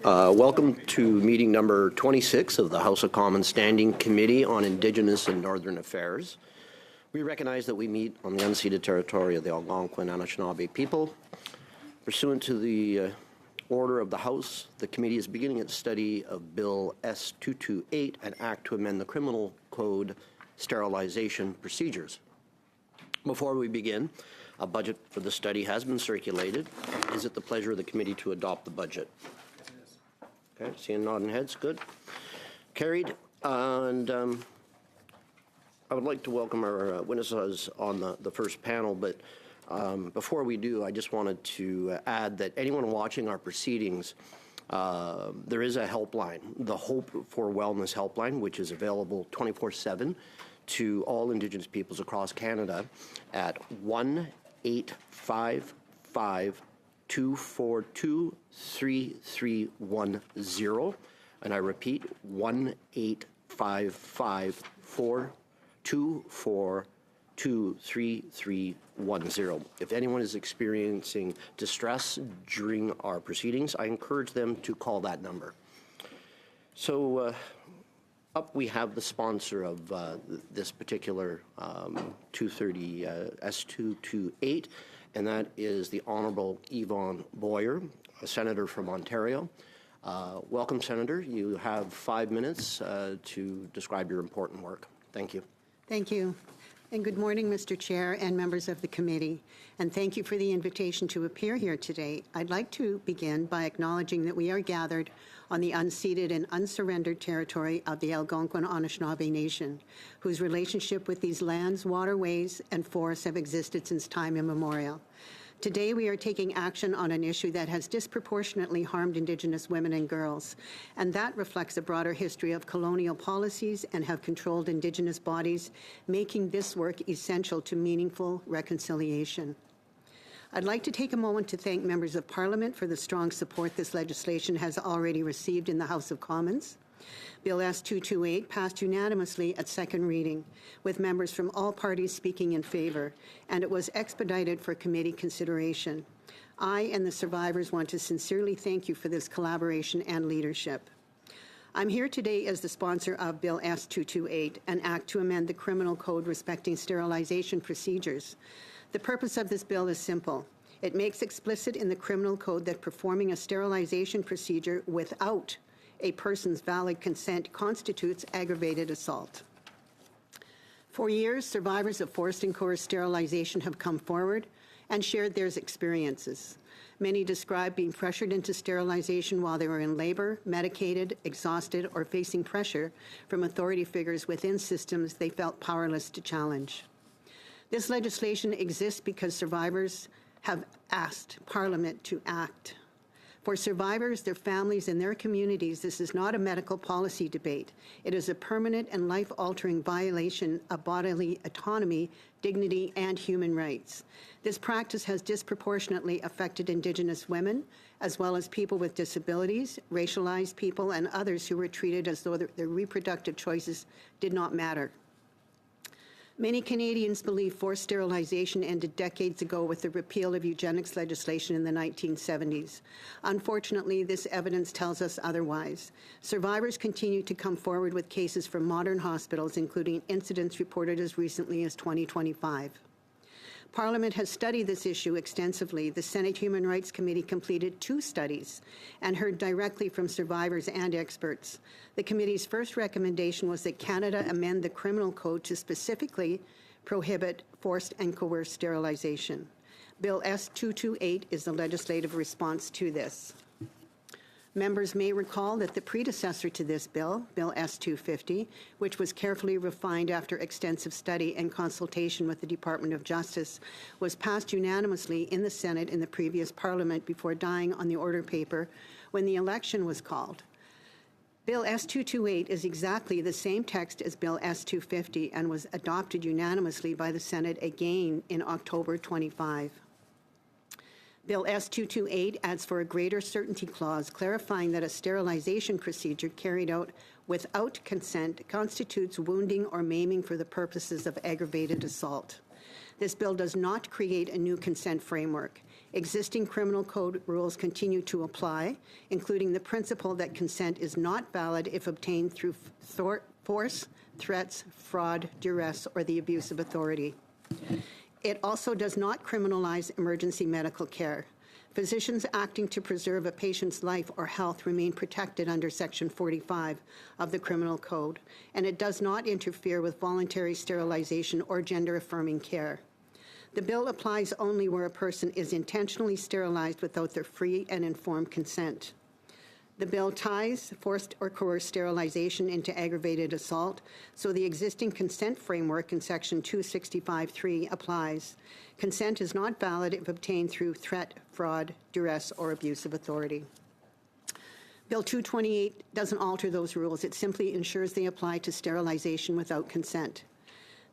Welcome to meeting number 26 of the House of Commons Standing Committee on Indigenous and Northern Affairs. We recognize that we meet on the unceded territory of the Algonquin Anishinaabe people. Pursuant to the order of the House, the committee is beginning its study of Bill S-228, an act to amend the Criminal Code sterilization procedures. Before we begin, a budget for the study has been circulated. Is it the pleasure of the committee to adopt the budget? Okay, seeing nodding heads, good. Carried. And I would like to welcome our witnesses on the first panel, but before we do, I just wanted to add that anyone watching our proceedings, there is a helpline, the Hope for Wellness helpline, which is available 24/7 to all Indigenous peoples across Canada at 1-855-242-3310. And I repeat, 1-855-424-3310. If anyone is experiencing distress during our proceedings, I encourage them to call that number. So up we have the sponsor of this particular 230 S-228, and that is the Honourable Yvonne Boyer, a senator from Ontario. Welcome, Senator. You have 5 minutes to describe your important work. Thank you. Thank you. And good morning, Mr. Chair and members of the committee. And thank you for the invitation to appear here today. I'd like to begin by acknowledging that we are gathered on the unceded and unsurrendered territory of the Algonquin Anishinaabe Nation, whose relationship with these lands, waterways, and forests have existed since time immemorial. Today, we are taking action on an issue that has disproportionately harmed Indigenous women and girls, and that reflects a broader history of colonial policies and have controlled Indigenous bodies, making this work essential to meaningful reconciliation. I'd like to take a moment to thank members of Parliament for the strong support this legislation has already received in the House of Commons. Bill S-228 passed unanimously at second reading, with members from all parties speaking in favour, and it was expedited for committee consideration. I and the survivors want to sincerely thank you for this collaboration and leadership. I'm here today as the sponsor of Bill S-228, an act to amend the Criminal Code respecting sterilization procedures. The purpose of this bill is simple. It makes explicit in the Criminal Code that performing a sterilization procedure without a person's valid consent constitutes aggravated assault. For years, survivors of forced and coerced sterilization have come forward and shared their experiences. Many describe being pressured into sterilization while they were in labor, medicated, exhausted, or facing pressure from authority figures within systems they felt powerless to challenge. This legislation exists because survivors have asked Parliament to act. For survivors, their families, and their communities, this is not a medical policy debate. It is a permanent and life-altering violation of bodily autonomy, dignity, and human rights. This practice has disproportionately affected Indigenous women, as well as people with disabilities, racialized people, and others who were treated as though their reproductive choices did not matter. Many Canadians believe forced sterilization ended decades ago with the repeal of eugenics legislation in the 1970s. Unfortunately, this evidence tells us otherwise. Survivors continue to come forward with cases from modern hospitals, including incidents reported as recently as 2025. Parliament has studied this issue extensively. The Senate Human Rights Committee completed 2 studies and heard directly from survivors and experts. The committee's first recommendation was that Canada amend the Criminal Code to specifically prohibit forced and coerced sterilization. Bill S-228 is the legislative response to this. Members may recall that the predecessor to this bill, Bill S-250, which was carefully refined after extensive study and consultation with the Department of Justice, was passed unanimously in the Senate in the previous Parliament before dying on the order paper when the election was called. Bill S-228 is exactly the same text as Bill S-250 and was adopted unanimously by the Senate again in October 25. Bill S-228 adds for a greater certainty clause, clarifying that a sterilization procedure carried out without consent constitutes wounding or maiming for the purposes of aggravated assault. This bill does not create a new consent framework. Existing criminal code rules continue to apply, including the principle that consent is not valid if obtained through force, threats, fraud, duress, or the abuse of authority. It also does not criminalize emergency medical care. Physicians acting to preserve a patient's life or health remain protected under Section 45 of the Criminal Code, and it does not interfere with voluntary sterilization or gender-affirming care. The bill applies only where a person is intentionally sterilized without their free and informed consent. The bill ties forced or coerced sterilization into aggravated assault, so the existing consent framework in Section 265(3) applies. Consent is not valid if obtained through threat, fraud, duress, or abuse of authority. Bill 228 doesn't alter those rules. It simply ensures they apply to sterilization without consent.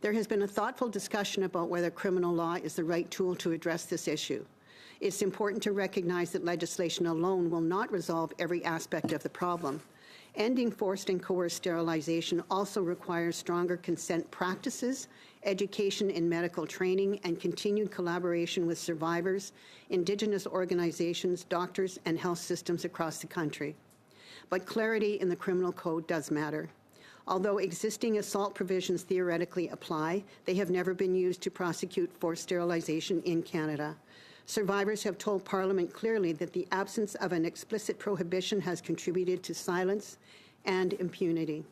There has been a thoughtful discussion about whether criminal law is the right tool to address this issue. It's important to recognize that legislation alone will not resolve every aspect of the problem. Ending forced and coerced sterilization also requires stronger consent practices, education in medical training, and continued collaboration with survivors, Indigenous organizations, doctors, and health systems across the country. But clarity in the criminal code does matter. Although existing assault provisions theoretically apply, they have never been used to prosecute forced sterilization in Canada. Survivors have told Parliament clearly that the absence of an explicit prohibition has contributed to silence and impunity.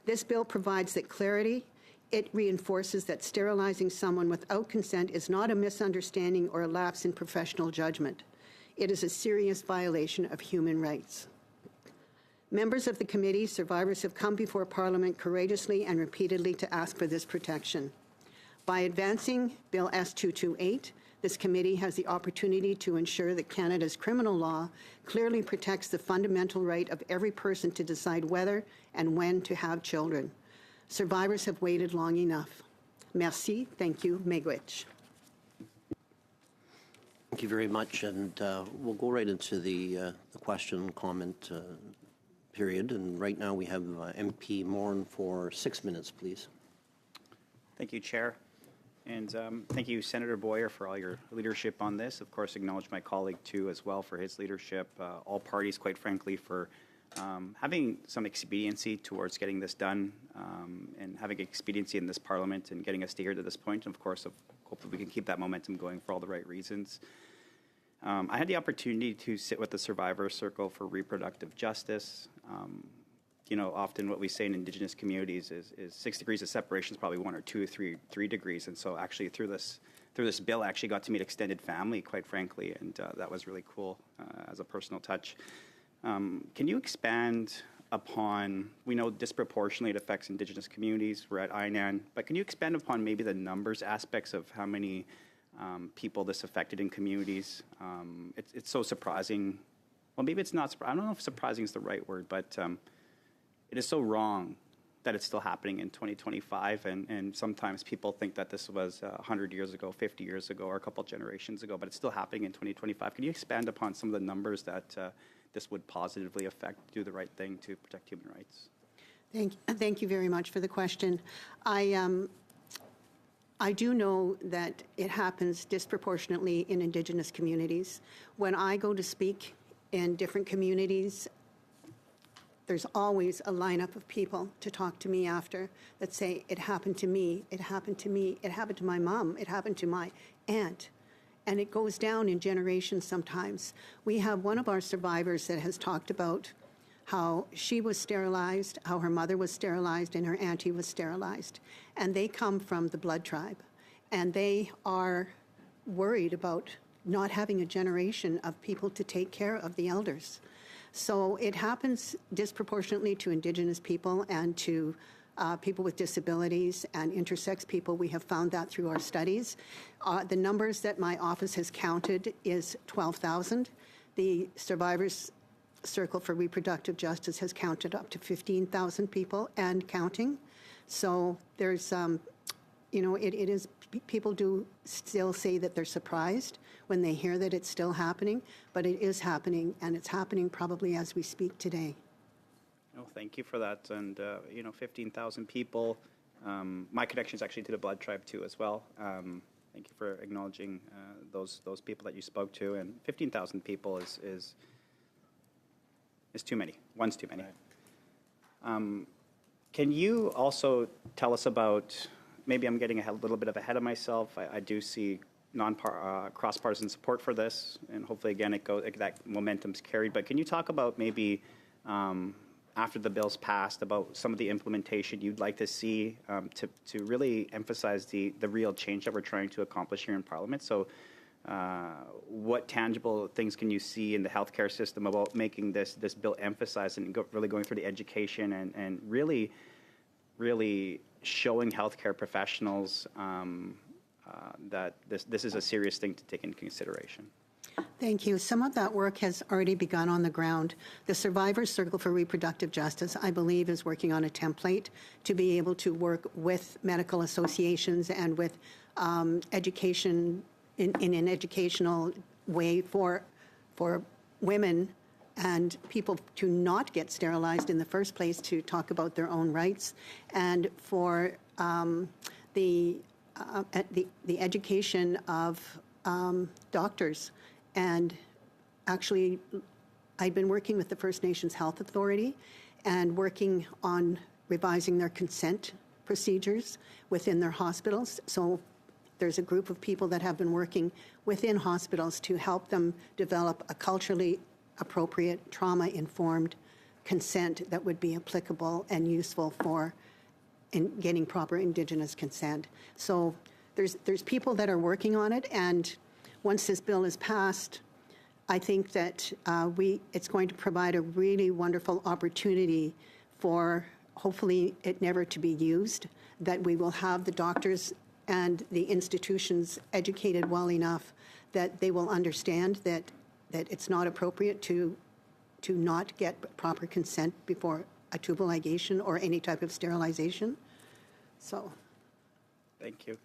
This bill provides that clarity. It reinforces that sterilizing someone without consent is not a misunderstanding or a lapse in professional judgment. It is a serious violation of human rights. Members of the committee, survivors have come before Parliament courageously and repeatedly to ask for this protection. By advancing Bill S-228, this committee has the opportunity to ensure that Canada's criminal law clearly protects the fundamental right of every person to decide whether and when to have children. Survivors have waited long enough. Merci. Thank you. Miigwech. Thank you very much, and we'll go right into the question comment period. And right now we have MP Morin for 6 minutes, please. Thank you, Chair. And thank you, Senator Boyer, for all your leadership on this. Of course, acknowledge my colleague, too, as well, for his leadership. All parties, quite frankly, for having some expediency towards getting this done and having expediency in this Parliament and getting us to here to this point. And, of course, hopefully we can keep that momentum going for all the right reasons. I had the opportunity to sit with the Survivor Circle for Reproductive Justice. You know, often what we say in Indigenous communities is 6 degrees of separation is probably 1 or 2 or 3 degrees. And so actually through this bill, I actually got to meet extended family, quite frankly, and that was really cool as a personal touch. Can you expand upon, we know disproportionately it affects Indigenous communities, we're at INAN, but can you expand upon maybe the numbers aspects of how many people this affected in communities? It's so surprising. Well, maybe it's not, I don't know if surprising is the right word, but it is so wrong that it's still happening in 2025, and sometimes people think that this was 100 years ago, 50 years ago, or a couple generations ago, but it's still happening in 2025. Can you expand upon some of the numbers that this would positively affect, do the right thing to protect human rights? Thank you very much for the question. I do know that it happens disproportionately in Indigenous communities. When I go to speak in different communities, there's always a lineup of people to talk to me after that say, it happened to me, it happened to me, it happened to my mom, it happened to my aunt. And it goes down in generations sometimes. We have one of our survivors that has talked about how she was sterilized, how her mother was sterilized, and her auntie was sterilized. And they come from the blood tribe. And they are worried about not having a generation of people to take care of the elders. So it happens disproportionately to Indigenous people and to people with disabilities and intersex people. We have found that through our studies. The numbers that my office has counted is 12,000. The Survivors Circle for Reproductive Justice has counted up to 15,000 people and counting. So there's, you know, it is, people do still say that they're surprised when they hear that it's still happening, but it is happening, and it's happening probably as we speak today. Oh, thank you for that. And, you know, 15,000 people. My connection is actually to the blood tribe, too, as well. Thank you for acknowledging those people that you spoke to. And 15,000 people is too many. One's too many. Can you also tell us about, maybe I'm getting a little bit ahead of myself. I do see cross-partisan support for this, and hopefully, again, that momentum's carried. But can you talk about maybe after the bill's passed, about some of the implementation you'd like to see to really emphasize the real change that we're trying to accomplish here in Parliament? So what tangible things can you see in the healthcare system about making this bill emphasize and really going through the education and really showing healthcare professionals that this is a serious thing to take into consideration? Thank you. Some of that work has already begun on the ground. The Survivors Circle for Reproductive Justice, I believe, is working on a template to be able to work with medical associations and with education in an educational way for women and people to not get sterilized in the first place, to talk about their own rights, and for the education of doctors. And actually, I've been working with the First Nations Health Authority and working on revising their consent procedures within their hospitals. So there's a group of people that have been working within hospitals to help them develop a culturally appropriate, trauma-informed consent that would be applicable and useful for getting proper Indigenous consent. So there's people that are working on it, and once this bill is passed, I think that it's going to provide a really wonderful opportunity for hopefully it never to be used, that we will have the doctors and the institutions educated well enough that they will understand that it's not appropriate to not get proper consent before a tubal ligation or any type of sterilization. So. Thank you.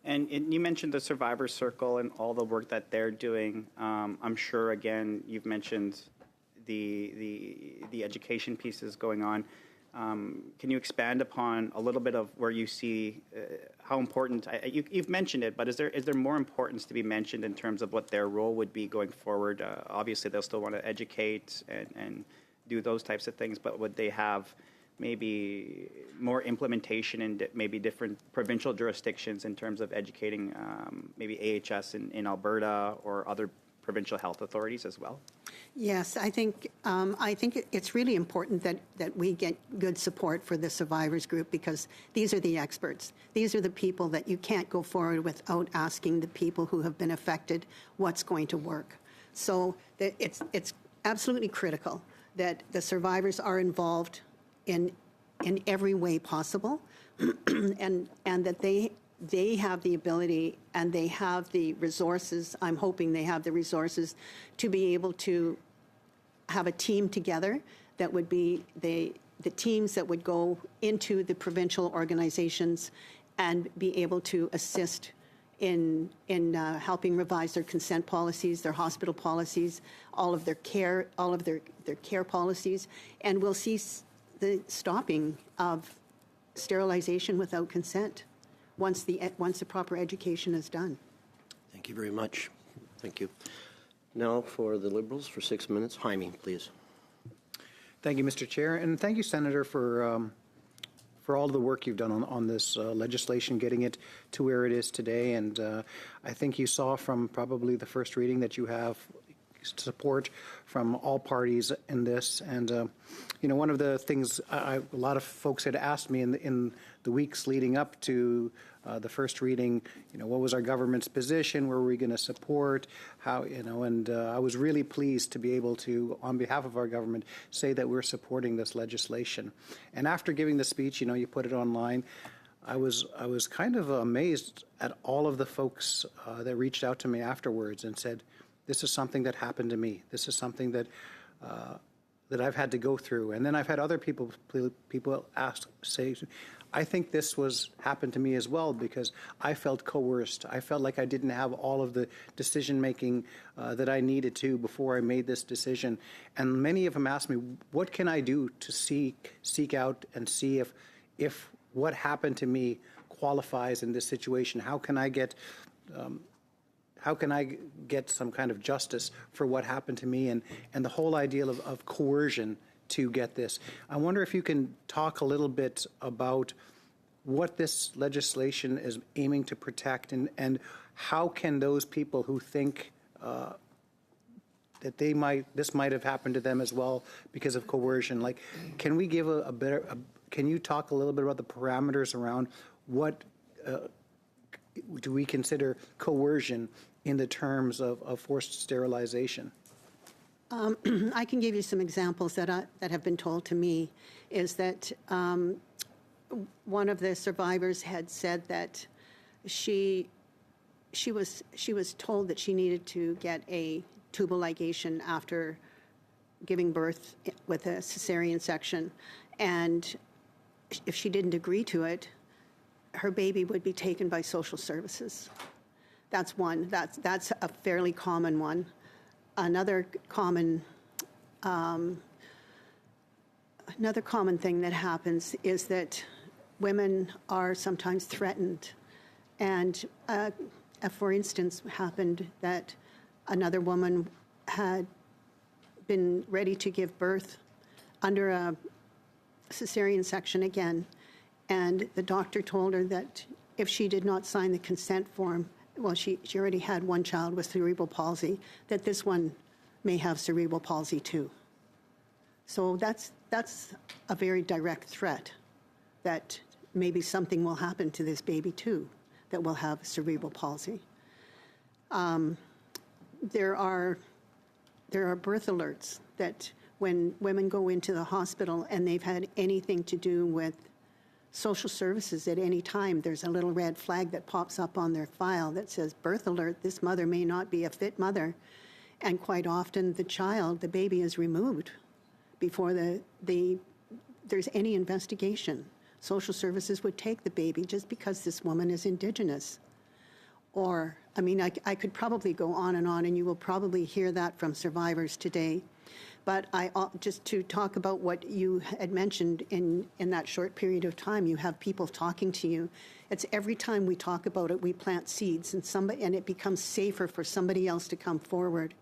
And you mentioned the Survivor Circle and all the work that they're doing. I'm sure, again, you've mentioned the education pieces going on. Can you expand upon a little bit of where you see how important, you've mentioned it, but is there more importance to be mentioned in terms of what their role would be going forward? Obviously, they'll still want to educate and do those types of things, but would they have maybe more implementation in maybe different provincial jurisdictions in terms of educating maybe AHS in Alberta or other provincial health authorities as well? Yes, I think it's really important that we get good support for the survivors group, because these are the experts. These are the people that you can't go forward without asking the people who have been affected what's going to work. So it's absolutely critical that the survivors are involved in every way possible, and that they have the ability and they have the resources. I'm hoping they have the resources to be able to have a team together that would be the teams that would go into the provincial organizations and be able to assist in helping revise their consent policies, their hospital policies, all of their care policies, and we'll see the stopping of sterilization without consent once the proper education is done. Thank you very much. Thank you. Now for the Liberals for 6 minutes. Jaime, please. Thank you, Mr. Chair, and thank you, Senator, for all the work you've done on this legislation, getting it to where it is today. And I think you saw from probably the first reading that you have support from all parties in this. And one of the things a lot of folks had asked me in the weeks leading up to the first reading, what was our government's position? Where were we going to support? How, and I was really pleased to be able to, on behalf of our government, say that we're supporting this legislation. And after giving the speech, you put it online, I was kind of amazed at all of the folks that reached out to me afterwards and said, this is something that happened to me. This is something that I've had to go through. And then I've had other people say, I think this happened to me as well, because I felt coerced. I felt like I didn't have all of the decision-making that I needed to before I made this decision. And many of them asked me, what can I do to seek out and see if what happened to me qualifies in this situation? How can I get how can I get some kind of justice for what happened to me, and the whole idea of coercion to get this. I wonder if you can talk a little bit about what this legislation is aiming to protect, and how can those people who think that this might have happened to them as well because of coercion, like, can we give can you talk a little bit about the parameters around what do we consider coercion in the terms of forced sterilization? I can give you some examples that have been told to me. Is that one of the survivors had said that she was told that she needed to get a tubal ligation after giving birth with a cesarean section, and if she didn't agree to it, her baby would be taken by social services. That's one. That's a fairly common one. Another common thing that happens is that women are sometimes threatened. And for instance, happened that another woman had been ready to give birth under a cesarean section again, and the doctor told her that if she did not sign the consent form, well, she already had one child with cerebral palsy, that this one may have cerebral palsy too. So that's a very direct threat that maybe something will happen to this baby too, that will have cerebral palsy. There are birth alerts that when women go into the hospital and they've had anything to do with social services at any time, there's a little red flag that pops up on their file that says, birth alert, this mother may not be a fit mother. And quite often the baby is removed before there's any investigation. Social services would take the baby just because this woman is Indigenous. Or, I mean, I could probably go on, and you will probably hear that from survivors today. But just to talk about what you had mentioned in that short period of time, you have people talking to you. It's every time we talk about it, we plant seeds, and it becomes safer for somebody else to come forward.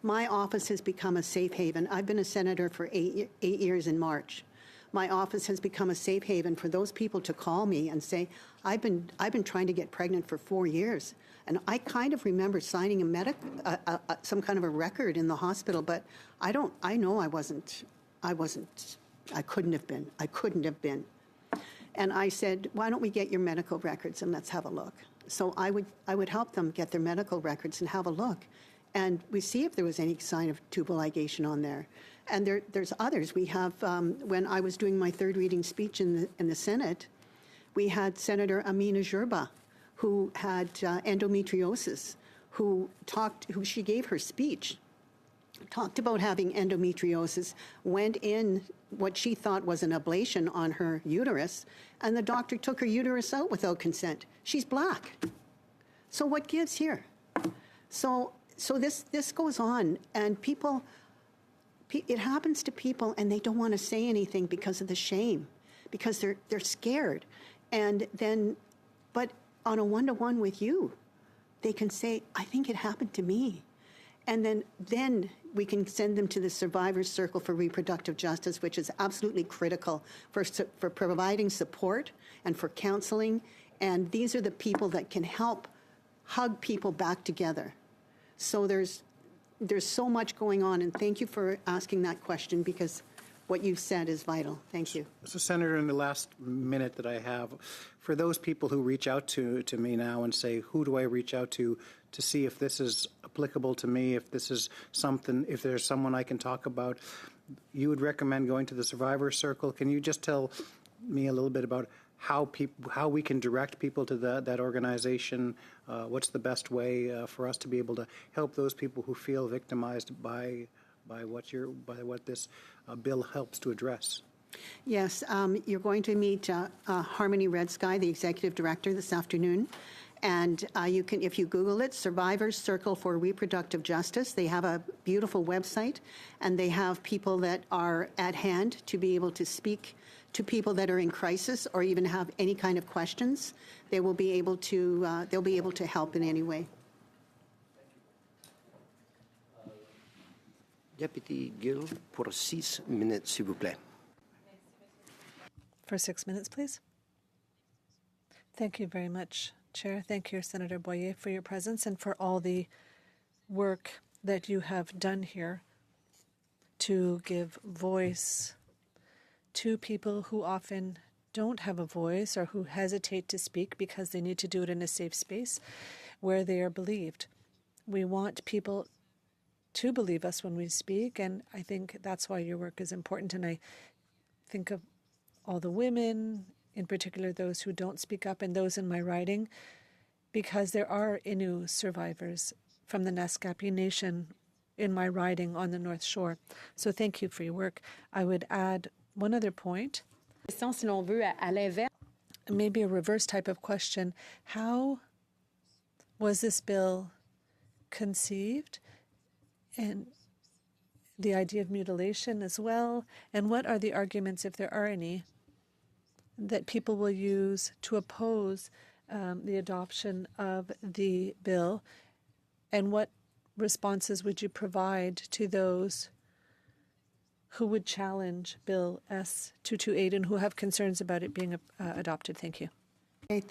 My office has become a safe haven. I've been a senator for 8 years in March. My office has become a safe haven for those people to call me and say, I've been trying to get pregnant for 4 years. And I kind of remember signing some kind of a record in the hospital, but I know I couldn't have been. And I said, why don't we get your medical records and let's have a look. So I would help them get their medical records and have a look. And we see if there was any sign of tubal ligation on there. And there's others. We have, when I was doing my third reading speech in the Senate, we had Senator Amina Gerba, who had endometriosis, who she gave her speech, talked about having endometriosis, went in what she thought was an ablation on her uterus, and the doctor took her uterus out without consent. She's Black. So what gives here? So this goes on, and it happens to people, and they don't want to say anything because of the shame, because they're scared. And then, but on a one-to-one with you, they can say, I think it happened to me. And then we can send them to the Survivors Circle for Reproductive Justice, which is absolutely critical for providing support and for counseling. And these are the people that can help hug people back together. So there's so much going on, and thank you for asking that question, because what you've said is vital. Thank you. So, Senator, in the last minute that I have, for those people who reach out to me now and say, who do I reach out to see if this is applicable to me, if this is something, if there's someone I can talk about, you would recommend going to the Survivor Circle. Can you just tell me a little bit about how we can direct people to that organization? What's the best way for us to be able to help those people who feel victimized by what this bill helps to address? Yes, you're going to meet Harmony Red Sky, the executive director, this afternoon, And you can, if you Google it, Survivors Circle for Reproductive Justice, they have a beautiful website, and they have people that are at hand to be able to speak to people that are in crisis or even have any kind of questions. They will be able to, they'll be able to help in any way. Deputy Gill, pour 6 minutes, s'il vous plaît. For 6 minutes, please. Thank you very much, Chair. Thank you, Senator Boyer, for your presence and for all the work that you have done here to give voice to people who often don't have a voice or who hesitate to speak because they need to do it in a safe space where they are believed. We want people to believe us when we speak, and I think that's why your work is important. And I think of all the women, in particular those who don't speak up and those in my riding, because there are Innu survivors from the Naskapi Nation in my riding on the North Shore. So thank you for your work. I would add one other point, Si l'on veut, à l'inverse. maybe a reverse type of question. How was this bill conceived? And the idea of mutilation as well. And what are the arguments, if there are any, that people will use to oppose the adoption of the bill? And what responses would you provide to those who would challenge Bill S-228 and who have concerns about it being adopted? Thank you. Okay,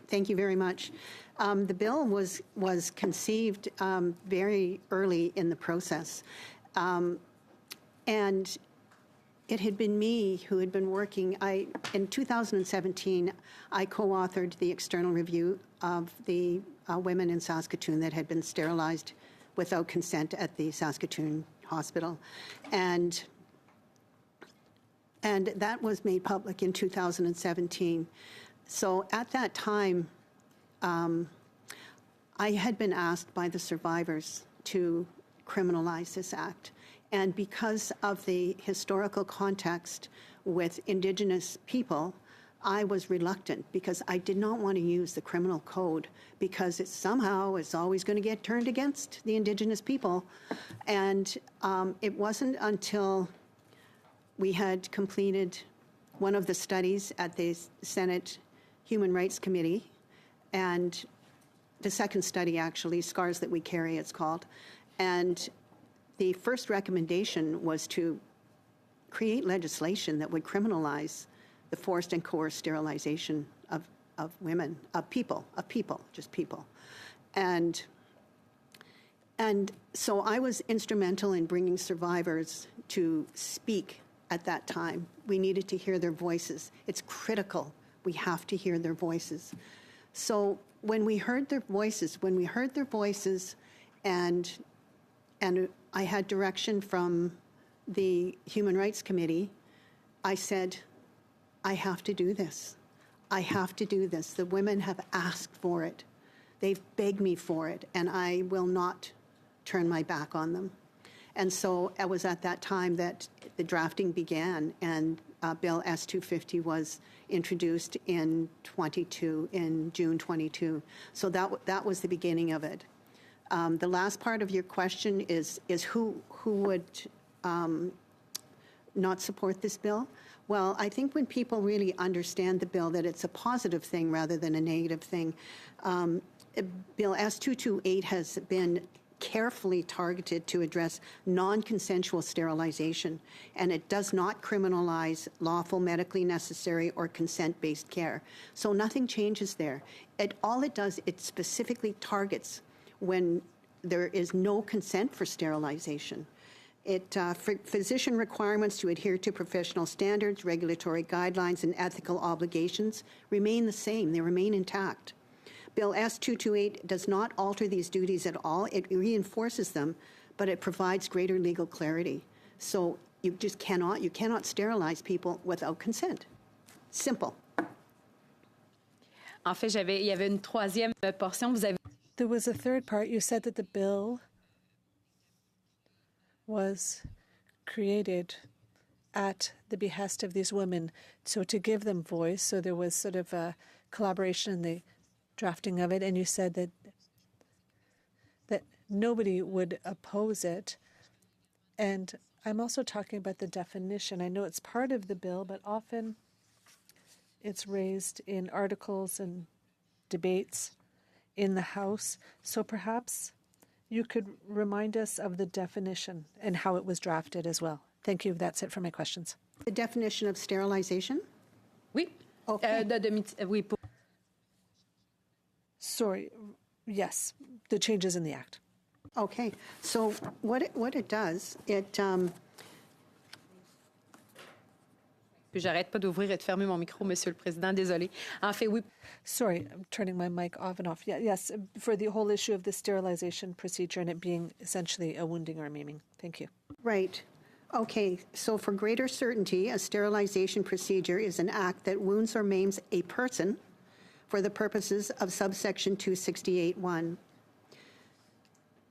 thank you very much. The bill was conceived very early in the process, and it had been me who had been working. In 2017, I co-authored the external review of the women in Saskatoon that had been sterilized without consent at the Saskatoon hospital, and that was made public in 2017. So at that time, I had been asked by the survivors to criminalize this act. And because of the historical context with Indigenous people, I was reluctant because I did not want to use the criminal code because it somehow is always going to get turned against the Indigenous people. And it wasn't until we had completed one of the studies at the Senate Human Rights Committee, and the second study, actually, Scars That We Carry, it's called. And the first recommendation was to create legislation that would criminalize the forced and coerced sterilization of women, of people, just people. And so I was instrumental in bringing survivors to speak at that time. We needed to hear their voices. It's critical. We have to hear their voices. So when we heard their voices, and I had direction from the Human Rights Committee, I said, I have to do this. I have to do this. The women have asked for it. They've begged me for it, and I will not turn my back on them. And so it was at that time that the drafting began, and Bill S-250 was introduced in June 22. So that was the beginning of it. The last part of your question is who would not support this bill? Well, I think when people really understand the bill, that it's a positive thing rather than a negative thing. Bill S-228 has been carefully targeted to address non-consensual sterilization, and it does not criminalize lawful, medically necessary, or consent-based care. So nothing changes there. All it does, it specifically targets when there is no consent for sterilization. For physician requirements to adhere to professional standards, regulatory guidelines, and ethical obligations remain the same. They remain intact. Bill S-228 does not alter these duties at all. It reinforces them, but it provides greater legal clarity. So you cannot sterilize people without consent. Simple. En fait, il y avait une troisième portion. There was a third part. You said that the bill was created at the behest of these women, so to give them voice. So there was sort of a collaboration in the drafting of it, and you said that nobody would oppose it. And I'm also talking about the definition. I know it's part of the bill, but often it's raised in articles and debates in the House. So perhaps you could remind us of the definition and how it was drafted as well. Thank you. That's it for my questions. The definition of sterilization? Oui. Okay. Oui, pour- Sorry. Yes, the changes in the Act. Okay, so what it does, Puis j'arrête pas d'ouvrir et de fermer mon micro, Monsieur le Président. Désolé. En fait, oui. Sorry, I'm turning my mic off and off. Yeah, yes, for the whole issue of the sterilization procedure and it being essentially a wounding or maiming. Thank you. right. Okay, so for greater certainty, a sterilization procedure is an act that wounds or maims a person for the purposes of subsection 268(1).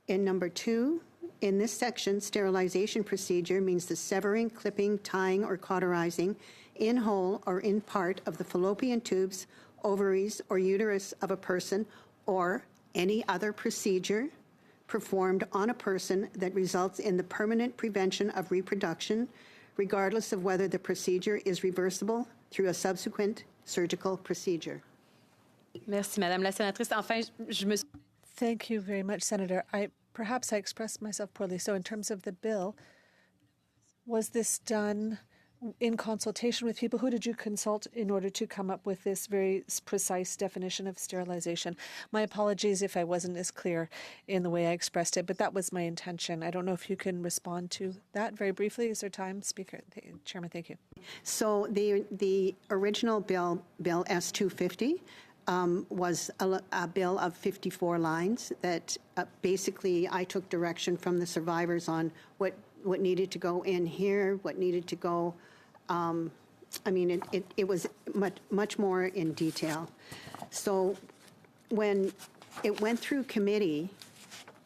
In number 2, in this section, sterilization procedure means the severing, clipping, tying, or cauterizing in whole or in part of the fallopian tubes, ovaries, or uterus of a person, or any other procedure performed on a person that results in the permanent prevention of reproduction, regardless of whether the procedure is reversible through a subsequent surgical procedure. Merci, Madame la sénatrice. Enfin, je me suis... Thank you very much, Senator. Perhaps I expressed myself poorly. So in terms of the bill, was this done in consultation with people? Who did you consult in order to come up with this very precise definition of sterilization? My apologies if I wasn't as clear in the way I expressed it, but that was my intention. I don't know if you can respond to that very briefly. Is there time, Speaker? Chairman, thank you. So the original bill S-250, was a bill of 54 lines that basically I took direction from the survivors on what needed to go in here, what needed to go. I mean, it was much more in detail. So when it went through committee,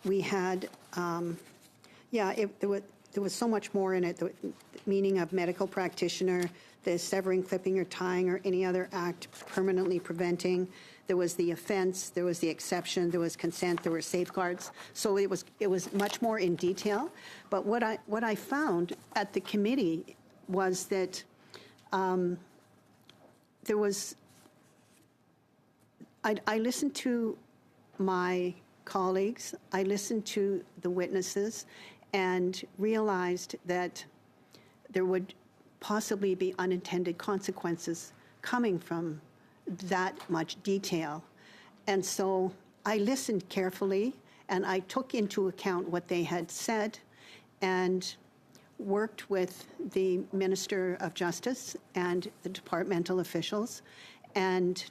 we had, there was so much more in it, the meaning of medical practitioner, the severing, clipping, or tying, or any other act permanently preventing. There was the offense, there was the exception, there was consent, there were safeguards. So it was much more in detail. But what I found at the committee was that there was. I listened to my colleagues, I listened to the witnesses, and realized that there would possibly be unintended consequences coming from that much detail. And so I listened carefully and I took into account what they had said and worked with the Minister of Justice and the departmental officials and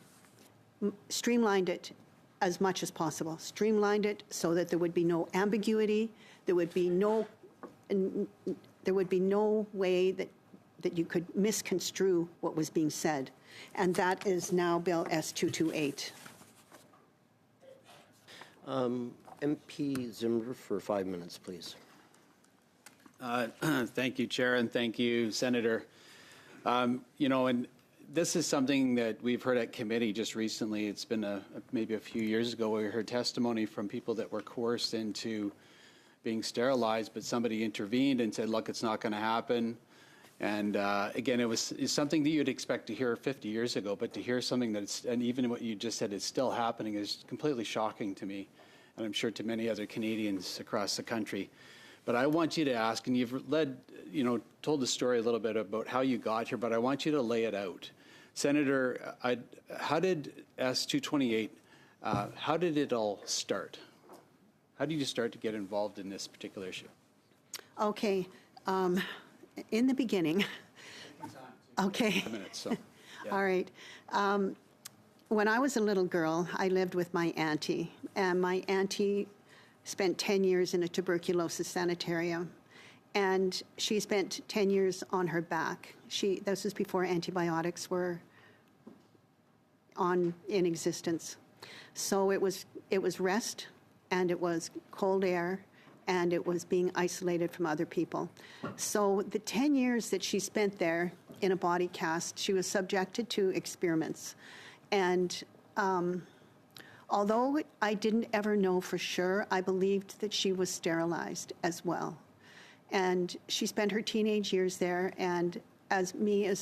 streamlined it as much as possible. Streamlined it so that there would be no ambiguity, there would be no way that you could misconstrue what was being said. And that is now Bill S-228. MP Zimmer for 5 minutes, please. Thank you, Chair, and thank you, Senator. And this is something that we've heard at committee just recently. It's been maybe a few years ago where we heard testimony from people that were coerced into being sterilized, but somebody intervened and said, look, it's not going to happen. And again, it's something that you'd expect to hear 50 years ago, but to hear something that's, and even what you just said is still happening, is completely shocking to me, and I'm sure to many other Canadians across the country. But I want you to ask, and you've told the story a little bit about how you got here, but I want you to lay it out. Senator, how did S-228, how did it all start? How did you start to get involved in this particular issue? Okay. In the beginning. Okay. Minutes, so, yeah. All right. When I was a little girl, I lived with my auntie, and my auntie spent 10 years in a tuberculosis sanitarium, and she spent 10 years on her back. This was before antibiotics were in existence. So it was rest, and it was cold air, and it was being isolated from other people. So the 10 years that she spent there in a body cast, she was subjected to experiments. And although I didn't ever know for sure, I believed that she was sterilized as well. And she spent her teenage years there, and as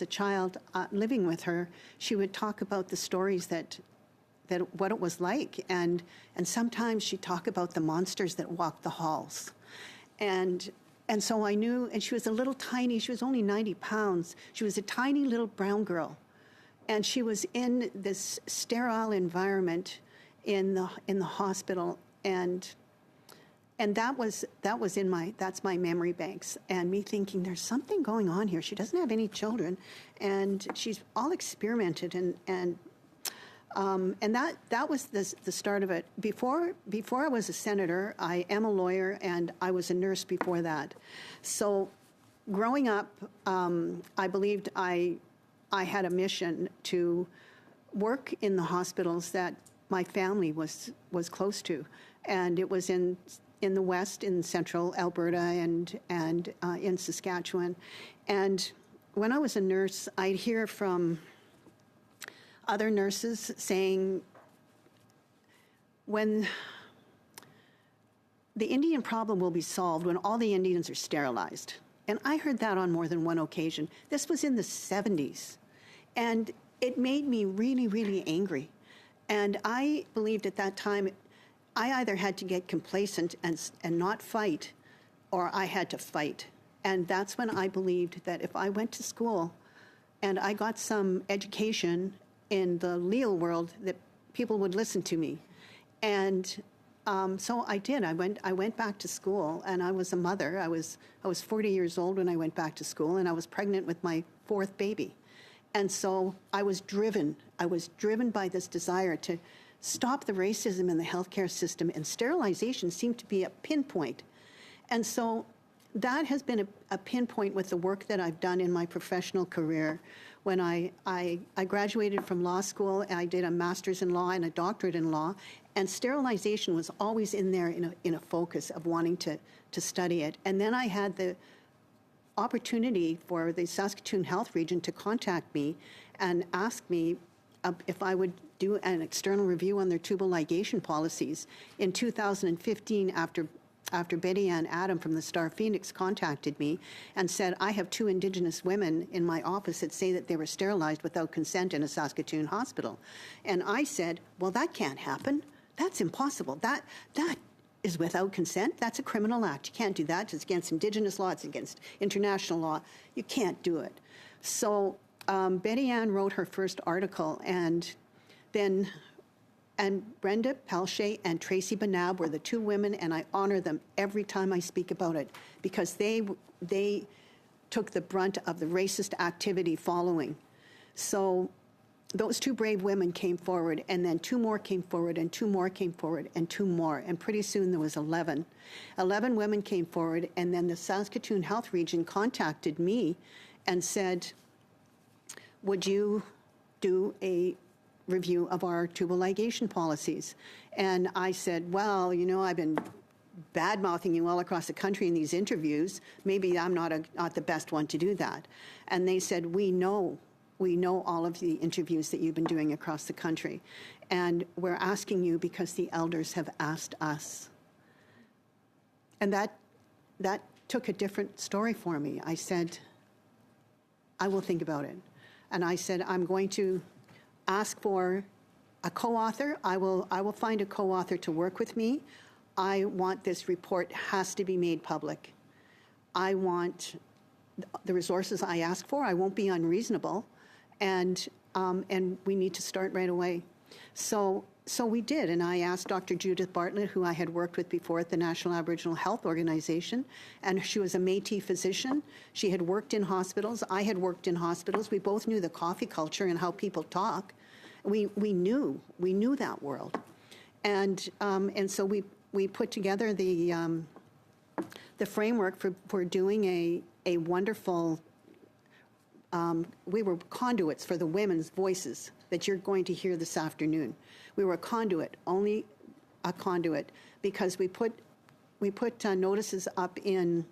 a child living with her, she would talk about the stories that what it was like, and sometimes she'd talk about the monsters that walked the halls. And so I knew, and she was a little tiny, she was only 90 pounds. She was a tiny little brown girl. And she was in this sterile environment in the hospital, and that's my memory banks, and me thinking there's something going on here. She doesn't have any children, and she's all experimented, and that was the start of it. Before I was a senator, I am a lawyer, and I was a nurse before that. So growing up, I believed I had a mission to work in the hospitals that my family was close to, and it was in the West, in central Alberta, and in Saskatchewan. And when I was a nurse, I'd hear from other nurses saying, when the Indian problem will be solved when all the Indians are sterilized. And I heard that on more than one occasion. This was in the 70s. And it made me really, really angry. And I believed at that time, I either had to get complacent and not fight, or I had to fight. And that's when I believed that if I went to school and I got some education in the legal world, that people would listen to me. And so I did. I went back to school, and I was a mother. I was 40 years old when I went back to school, and I was pregnant with my 4th baby. And so I was driven by this desire to stop the racism in the healthcare system, and sterilization seemed to be a pinpoint. And so that has been a pinpoint with the work that I've done in my professional career. When I graduated from law school, I did a master's in law and a doctorate in law, and sterilization was always in there in a focus of wanting to study it. And then I had the opportunity for the Saskatoon Health Region to contact me and ask me if I would do an external review on their tubal ligation policies. In 2015, after Betty Ann Adam from the Star Phoenix contacted me and said, I have 2 Indigenous women in my office that say that they were sterilized without consent in a Saskatoon hospital. And I said, well, that can't happen. That's impossible. That is without consent. That's a criminal act. You can't do that. It's against Indigenous law. It's against international law. You can't do it. So Betty Ann wrote her first article, and Brenda Pelche and Tracy Banab were the 2 women, and I honor them every time I speak about it, because they took the brunt of the racist activity following. So those 2 brave women came forward, and then 2 more came forward, and 2 more came forward, and 2 more. And pretty soon there was 11. 11 women came forward, and then the Saskatoon Health Region contacted me and said, would you do a review of our tubal ligation policies? And I said, well, you know, I've been bad-mouthing you all across the country in these interviews. Maybe I'm not the best one to do that. And they said, we know all of the interviews that you've been doing across the country, and we're asking you because the elders have asked us. And that took a different story for me. I said, I will think about it. And I said, I'm going to ask for a co-author. I will find a co-author to work with me. I want this report has to be made public. I want the resources I ask for. I won't be unreasonable, and we need to start right away. So we did, and I asked Dr. Judith Bartlett, who I had worked with before at the National Aboriginal Health Organization, and she was a Métis physician. She had worked in hospitals. I had worked in hospitals. We both knew the coffee culture and how people talk. We knew that world, and so we put together the framework for doing a wonderful. We were conduits for the women's voices that you're going to hear this afternoon. We were a conduit, only a conduit, because we put notices up in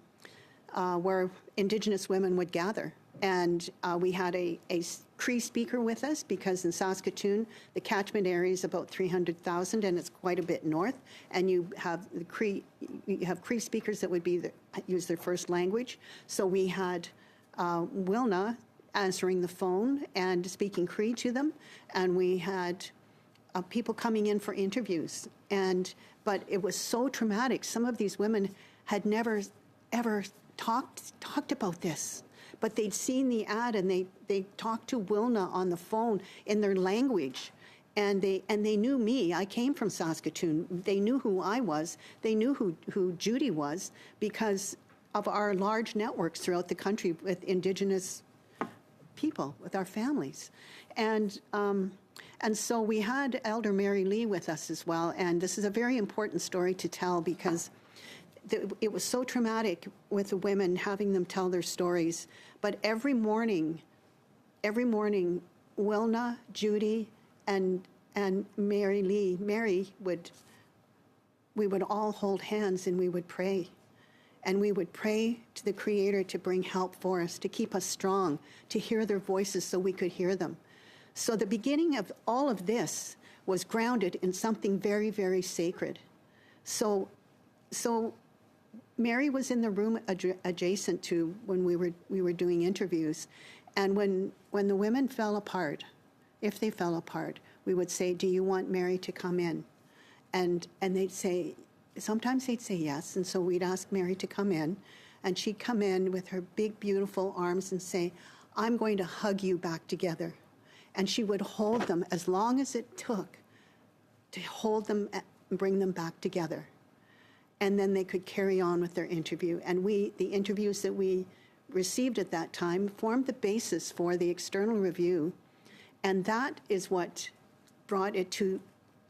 where Indigenous women would gather, And we had a Cree speaker with us because in Saskatoon, the catchment area is about 300,000 and it's quite a bit north. And you have Cree speakers that would use their first language. So we had Wilna answering the phone and speaking Cree to them. And we had people coming in for interviews. But it was so traumatic. Some of these women had never, ever talked about this. But they'd seen the ad and they talked to Wilna on the phone in their language. And they knew me. I came from Saskatoon. They knew who I was. They knew who Judy was because of our large networks throughout the country with Indigenous people, with our families. And so we had Elder Mary Lee with us as well. And this is a very important story to tell because it was so traumatic with the women, having them tell their stories. But every morning, Wilna, Judy, and Mary Lee, we would all hold hands and we would pray. And we would pray to the Creator to bring help for us, to keep us strong, to hear their voices so we could hear them. So the beginning of all of this was grounded in something very, very sacred. So Mary was in the room adjacent to when we were doing interviews, and when the women fell apart, if they fell apart, we would say, "Do you want Mary to come in?" And they'd say, sometimes they'd say yes, and so we'd ask Mary to come in, and she'd come in with her big, beautiful arms and say, "I'm going to hug you back together," and she would hold them as long as it took to hold them and bring them back together. And then they could carry on with their interview. And the interviews that we received at that time formed the basis for the external review. And that is what brought it to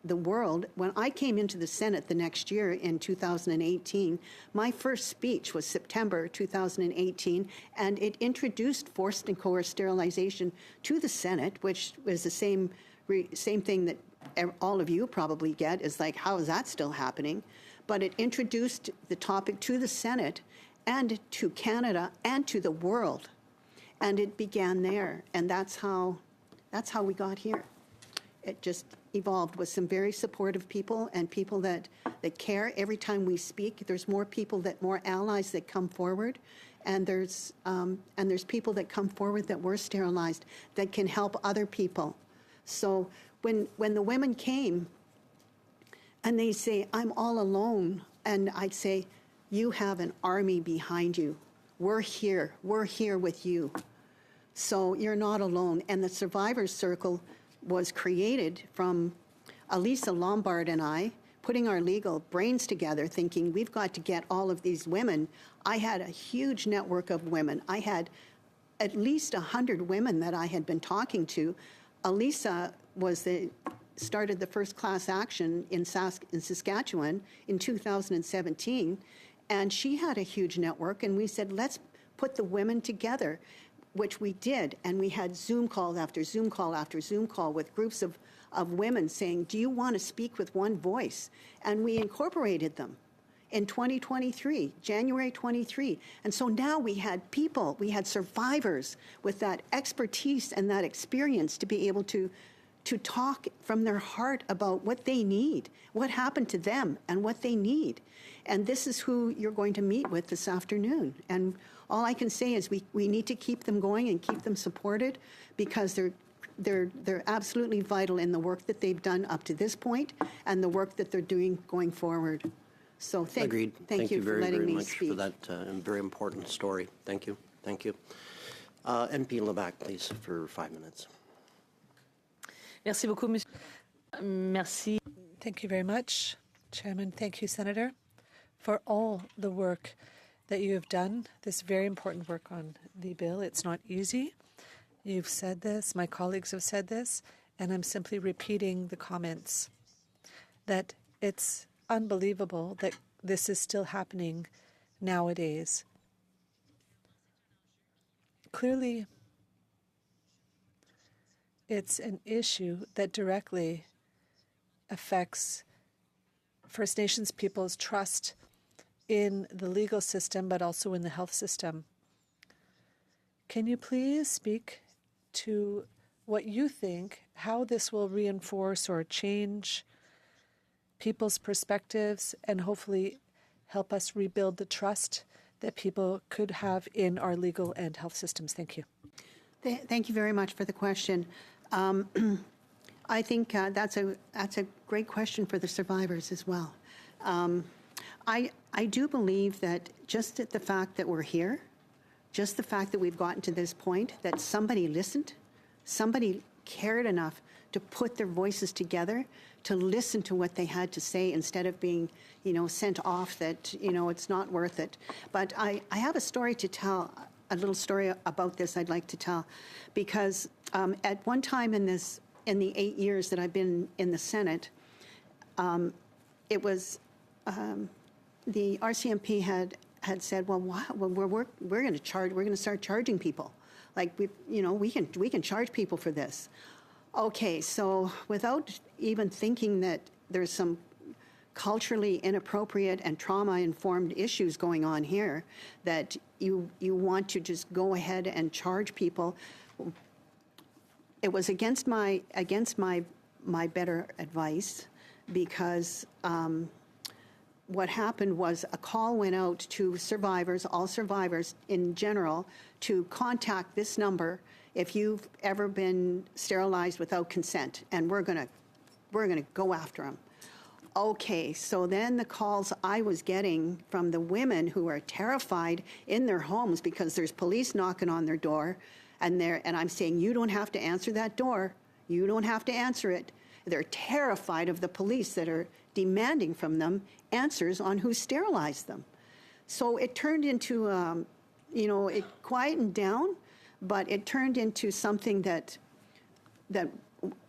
the world. When I came into the Senate the next year in 2018, my first speech was September 2018, and it introduced forced and coerced sterilization to the Senate, which was the same thing that all of you probably get, is like, how is that still happening? But it introduced the topic to the Senate and to Canada and to the world. And it began there. And that's how we got here. It just evolved with some very supportive people and people that care. Every time we speak, there's more allies that come forward. And there's people that come forward that were sterilized that can help other people. So when the women came, and they say, "I'm all alone." And I'd say, "You have an army behind you. We're here. We're here with you. So you're not alone." And the Survivors Circle was created from Elisa Lombard and I putting our legal brains together, thinking we've got to get all of these women. I had a huge network of women. I had at least 100 women that I had been talking to. Elisa started the first class action in Saskatchewan in 2017, and she had a huge network, and we said, let's put the women together, which we did, and we had Zoom call after Zoom call after Zoom call with groups of women saying, "Do you want to speak with one voice?" And we incorporated them in 2023, January 23. And so now we had survivors with that expertise and that experience to be able to talk from their heart about what they need, what happened to them, and what they need. And this is who you're going to meet with this afternoon. And all I can say is we need to keep them going and keep them supported because they're absolutely vital in the work that they've done up to this point and the work that they're doing going forward. So thank you for very, letting very me much speak. for that very important story. Thank you. Thank you. MP Levac, please, for 5 minutes. Merci beaucoup, monsieur. Merci. Thank you very much, Chairman. Thank you, Senator, for all the work that you have done, this very important work on the bill. It's not easy. You've said this, my colleagues have said this, and I'm simply repeating the comments that it's unbelievable that this is still happening nowadays. Clearly, it's an issue that directly affects First Nations people's trust in the legal system, but also in the health system. Can you please speak to what you think, how this will reinforce or change people's perspectives and hopefully help us rebuild the trust that people could have in our legal and health systems? Thank you. Thank you very much for the question. I think that's a great question for the survivors as well. I do believe that just the fact that we're here, just the fact that we've gotten to this point, that somebody listened, somebody cared enough to put their voices together, to listen to what they had to say instead of being, sent off that, it's not worth it. But I have a story to tell, a little story about this I'd like to tell, because at one time in the 8 years that I've been in the Senate, it was the RCMP had said, well, we're going to start charging people, like we can charge people for this. Okay, so without even thinking that there's some culturally inappropriate and trauma-informed issues going on here, that you want to just go ahead and charge people. It was against my better advice, because what happened was a call went out to survivors, all survivors in general, to contact this number if you've ever been sterilized without consent, and we're gonna go after them. Okay, so then the calls I was getting from the women who are terrified in their homes because there's police knocking on their door, and I'm saying, you don't have to answer that door. You don't have to answer it. They're terrified of the police that are demanding from them answers on who sterilized them. So it turned into, it quietened down, but it turned into something that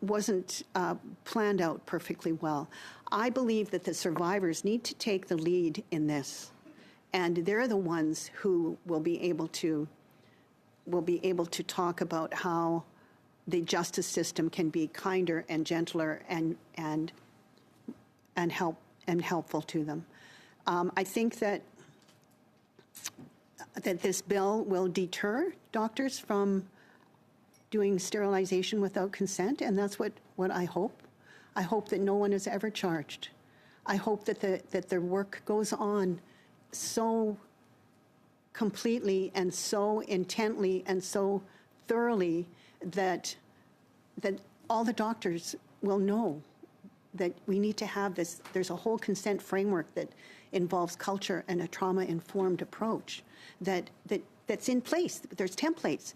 wasn't planned out perfectly well. I believe that the survivors need to take the lead in this, and they're the ones who will be able to talk about how the justice system can be kinder and gentler and helpful to them. I think that this bill will deter doctors from doing sterilization without consent, and that's what I hope. I hope that no one is ever charged. I hope that their work goes on so completely and so intently and so thoroughly that all the doctors will know that we need to have this. There's a whole consent framework that involves culture and a trauma-informed approach that's in place. There's templates.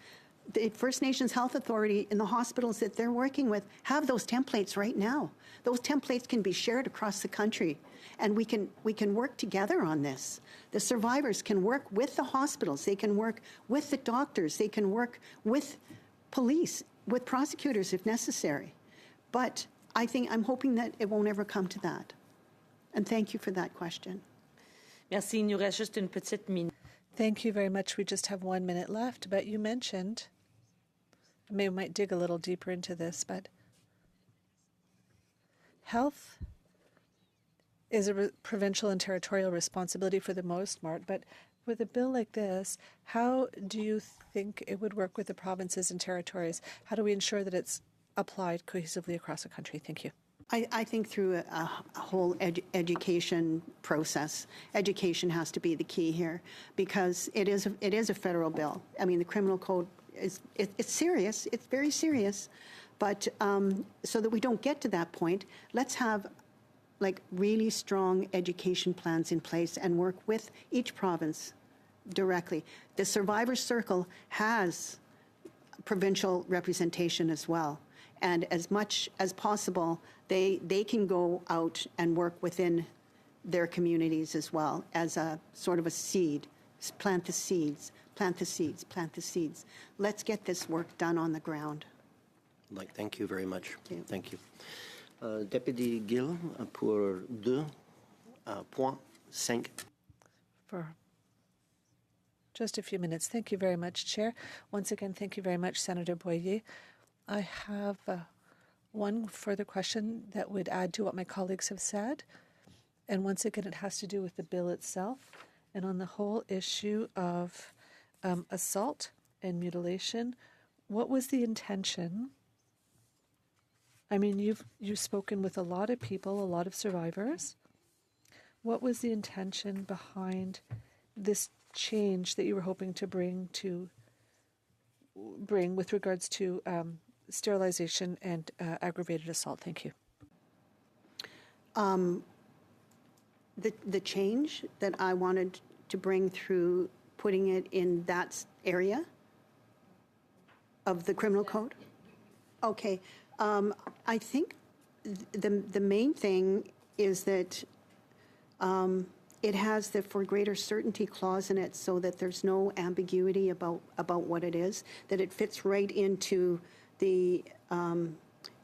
The First Nations Health Authority in the hospitals that they're working with have those templates right now. Those templates can be shared across the country, and we can work together on this. The survivors can work with the hospitals. They can work with the doctors. They can work with police, with prosecutors if necessary. But I'm hoping that it won't ever come to that. And thank you for that question. Merci. Il nous reste juste une petite minute. Thank you very much. We just have 1 minute left, but you mentioned, maybe we might dig a little deeper into this, but health is a provincial and territorial responsibility for the most part, but with a bill like this, how do you think it would work with the provinces and territories? How do we ensure that it's applied cohesively across the country? Thank you. I think through a whole education process. Education has to be the key here, because it is a federal bill. I mean, the criminal code it's serious. It's very serious. But so that we don't get to that point, let's have really strong education plans in place and work with each province directly. The Survivor Circle has provincial representation as well. And as much as possible, they can go out and work within their communities as well as a sort of a seed. Plant the seeds, plant the seeds, plant the seeds. Let's get this work done on the ground. Thank you very much. Thank you. Deputy Gill pour 2.5. For just a few minutes. Thank you very much, Chair. Once again, thank you very much, Senator Boyer. I have one further question that would add to what my colleagues have said. And once again, it has to do with the bill itself and on the whole issue of assault and mutilation. What was the intention? I mean, you've spoken with a lot of people, a lot of survivors. What was the intention behind this change that you were hoping to bring with regards to sterilization and aggravated assault? Thank you. The change that I wanted to bring through putting it in that area of the criminal code? Okay. I think the main thing is that it has the for greater certainty clause in it so that there's no ambiguity about what it is, that it fits right into the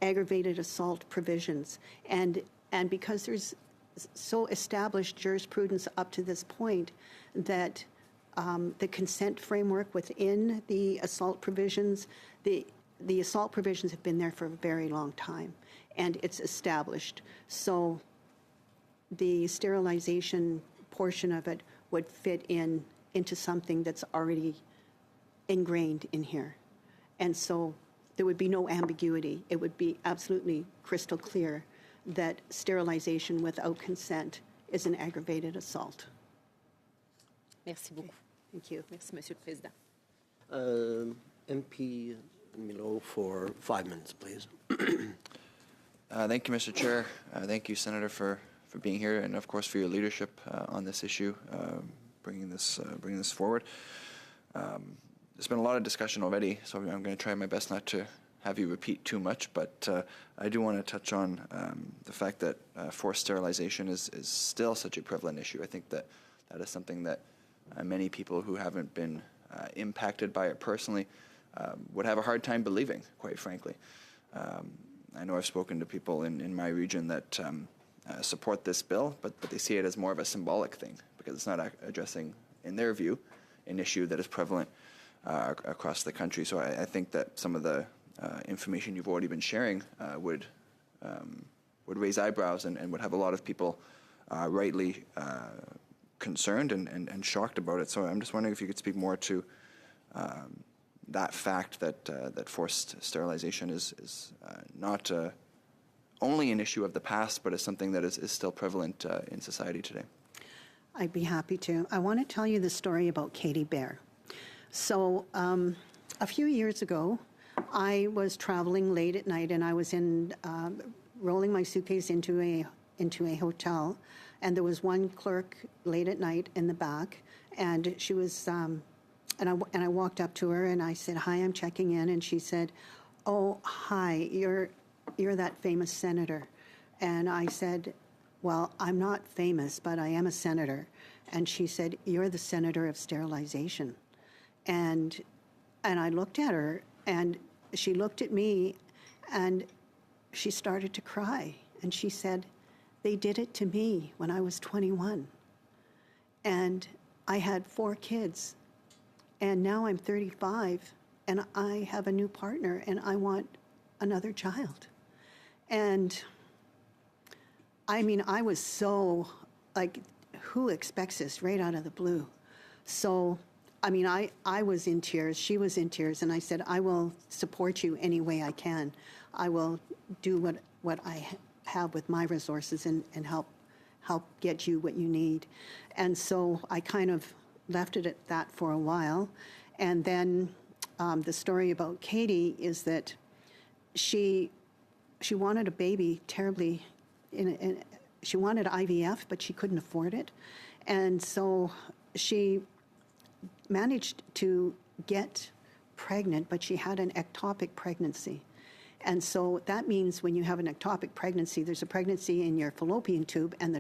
aggravated assault provisions. And because there's so established jurisprudence up to this point that the consent framework within the assault provisions, the assault provisions have been there for a very long time, and it's established. So the sterilization portion of it would fit into something that's already ingrained in here. And so there would be no ambiguity. It would be absolutely crystal clear that sterilization without consent is an aggravated assault. Merci beaucoup. Thank you. Merci, Monsieur le Président. MP Milo for 5 minutes, please. Thank you, Mr. Chair. Thank you, Senator, for being here, and of course for your leadership on this issue, bringing this forward. There's been a lot of discussion already, so I'm going to try my best not to have you repeat too much, but I do want to touch on the fact that forced sterilization is still such a prevalent issue. I think that is something that many people who haven't been impacted by it personally would have a hard time believing, quite frankly. I know I've spoken to people in my region that support this bill, but they see it as more of a symbolic thing because it's not addressing, in their view, an issue that is prevalent across the country. So I think that some of the information you've already been sharing would raise eyebrows and would have a lot of people rightly concerned and shocked about it. So I'm just wondering if you could speak more to that fact that forced sterilization is not only an issue of the past, but is something that is still prevalent in society today. I'd be happy to. I want to tell you the story about Katie Bear. So a few years ago, I was traveling late at night, and I was rolling my suitcase into a hotel, and there was one clerk late at night in the back, and she was, and I walked up to her and I said, "Hi, I'm checking in," and she said, "Oh, hi, you're that famous senator," and I said, "Well, I'm not famous, but I am a senator," and she said, "You're the senator of sterilization," and I looked at her, and she looked at me, and she started to cry, and she said, "They did it to me when I was 21, and I had 4 kids, and now I'm 35, and I have a new partner, and I want another child." And I mean, I was so, like, who expects this right out of the blue? So, I mean, I was in tears, she was in tears, and I said, "I will support you any way I can. I will do what I have with my resources and help get you what you need." And so I kind of left it at that for a while. And then the story about Katie is that she wanted a baby terribly. She wanted IVF, but she couldn't afford it. And so she managed to get pregnant, but she had an ectopic pregnancy. And so that means when you have an ectopic pregnancy, there's a pregnancy in your fallopian tube, and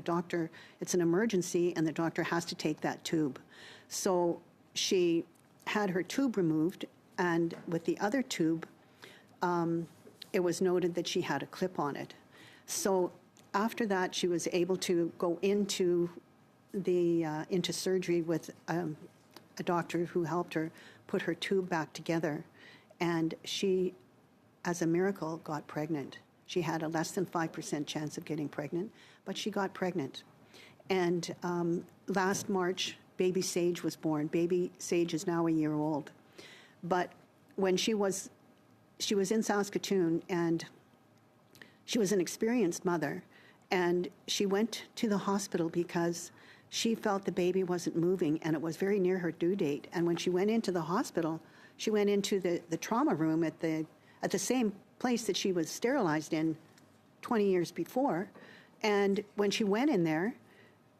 it's an emergency, and the doctor has to take that tube. So she had her tube removed, and with the other tube, it was noted that she had a clip on it. So after that, she was able to go into surgery with a doctor who helped her put her tube back together, and she, as a miracle, got pregnant. She had a less than 5% chance of getting pregnant, but she got pregnant. And last March, baby Sage was born. Baby Sage is now a year old. But when she was in Saskatoon, and she was an experienced mother, and she went to the hospital because she felt the baby wasn't moving, and it was very near her due date. And when she went into the hospital, she went into the trauma room at the same place that she was sterilized in 20 years before. And when she went in there,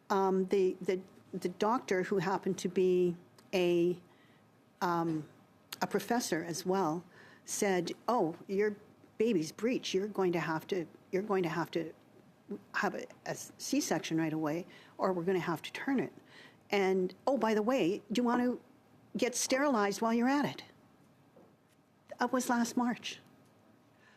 the doctor, who happened to be a professor as well, said, "Oh, your baby's breech. You're going to have to have a C-section right away, or we're going to have to turn it. And, oh, by the way, do you want to get sterilized while you're at it?" That was last March.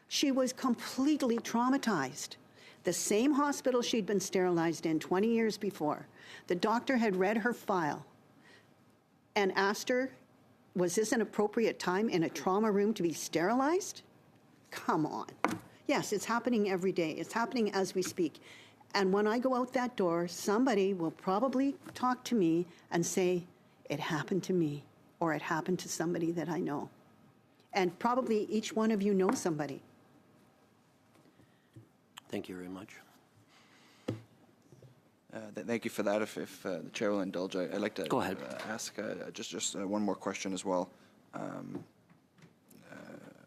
She was completely traumatized. The same hospital she'd been sterilized in 20 years before. The doctor had read her file and asked her, was this an appropriate time in a trauma room to be sterilized? Come on. Yes, it's happening every day. It's happening as we speak. And when I go out that door, somebody will probably talk to me and say, it happened to me, or it happened to somebody that I know. And probably each one of you knows somebody. Thank you very much. Thank you for that. If the chair will indulge, I'd like to Go ahead. Ask just one more question as well.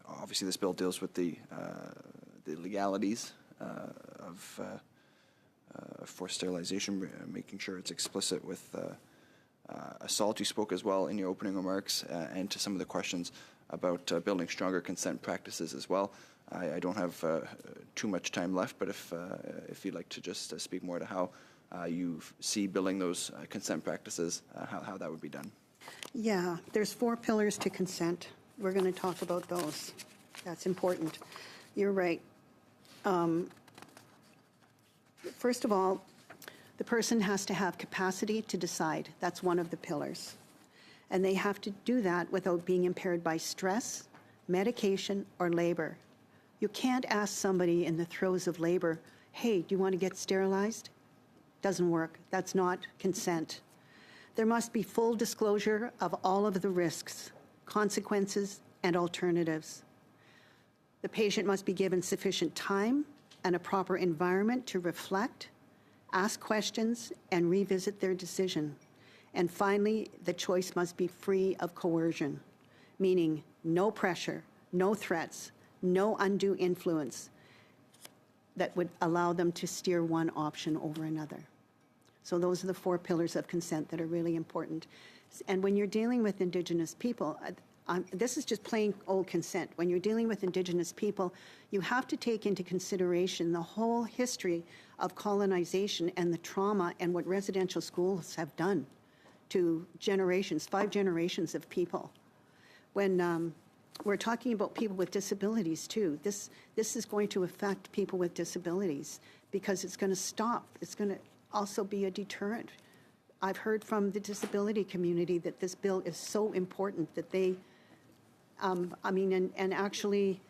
Obviously, this bill deals with the legalities of forced sterilization, making sure it's explicit with assault. You spoke as well in your opening remarks, and to some of the questions about building stronger consent practices as well. I don't have too much time left, but if you'd like to just speak more to how you see building those consent practices, how that would be done. Yeah, there's 4 pillars to consent. We're going to talk about those. That's important. You're right. First of all, the person has to have capacity to decide. That's one of the pillars. And they have to do that without being impaired by stress, medication, or labor. You can't ask somebody in the throes of labor, hey, do you want to get sterilized? Doesn't work. That's not consent. There must be full disclosure of all of the risks, consequences, and alternatives. The patient must be given sufficient time and a proper environment to reflect, ask questions, and revisit their decision. And finally, the choice must be free of coercion, meaning no pressure, no threats, no undue influence that would allow them to steer one option over another. So those are the 4 pillars of consent that are really important. And when you're dealing with Indigenous people, this is just plain old consent. When you're dealing with Indigenous people, you have to take into consideration the whole history of colonization and the trauma and what residential schools have done to generations, 5 generations of people. When we're talking about people with disabilities too, this is going to affect people with disabilities because it's going to stop. It's going to also be a deterrent. I've heard from the disability community that this bill is so important that they, actually,